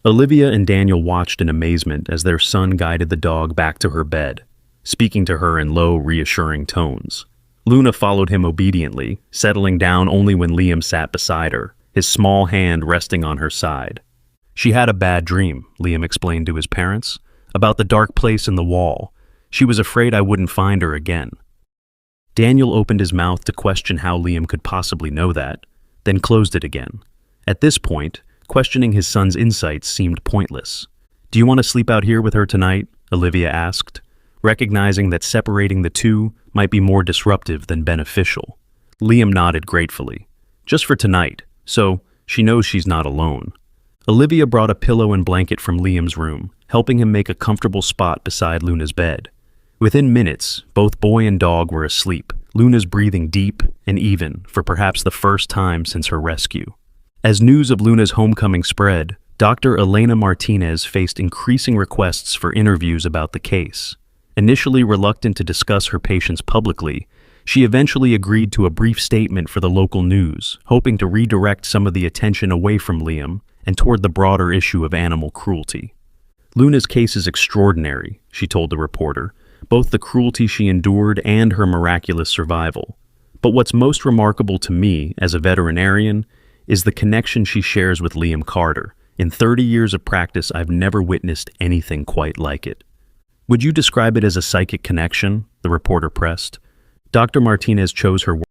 Olivia and Daniel watched in amazement as their son guided the dog back to her bed, speaking to her in low, reassuring tones. Luna followed him obediently, settling down only when Liam sat beside her, his small hand resting on her side. "She had a bad dream," Liam explained to his parents, "about the dark place in the wall. She was afraid I wouldn't find her again." Daniel opened his mouth to question how Liam could possibly know that, then closed it again. At this point, questioning his son's insights seemed pointless. "Do you want to sleep out here with her tonight?" Olivia asked, recognizing that separating the two might be more disruptive than beneficial. Liam nodded gratefully. "Just for tonight, so she knows she's not alone." Olivia brought a pillow and blanket from Liam's room, helping him make a comfortable spot beside Luna's bed. Within minutes, both boy and dog were asleep, Luna's breathing deep and even for perhaps the first time since her rescue. As news of Luna's homecoming spread, Dr. Elena Martinez faced increasing requests for interviews about the case. Initially reluctant to discuss her patients publicly, she eventually agreed to a brief statement for the local news, hoping to redirect some of the attention away from Liam and toward the broader issue of animal cruelty. "Luna's case is extraordinary," she told the reporter, "both the cruelty she endured and her miraculous survival. But what's most remarkable to me as a veterinarian is the connection she shares with Liam Carter. In 30 years of practice, I've never witnessed anything quite like it. Would you describe it as a psychic connection? The reporter pressed. Dr. Martinez chose her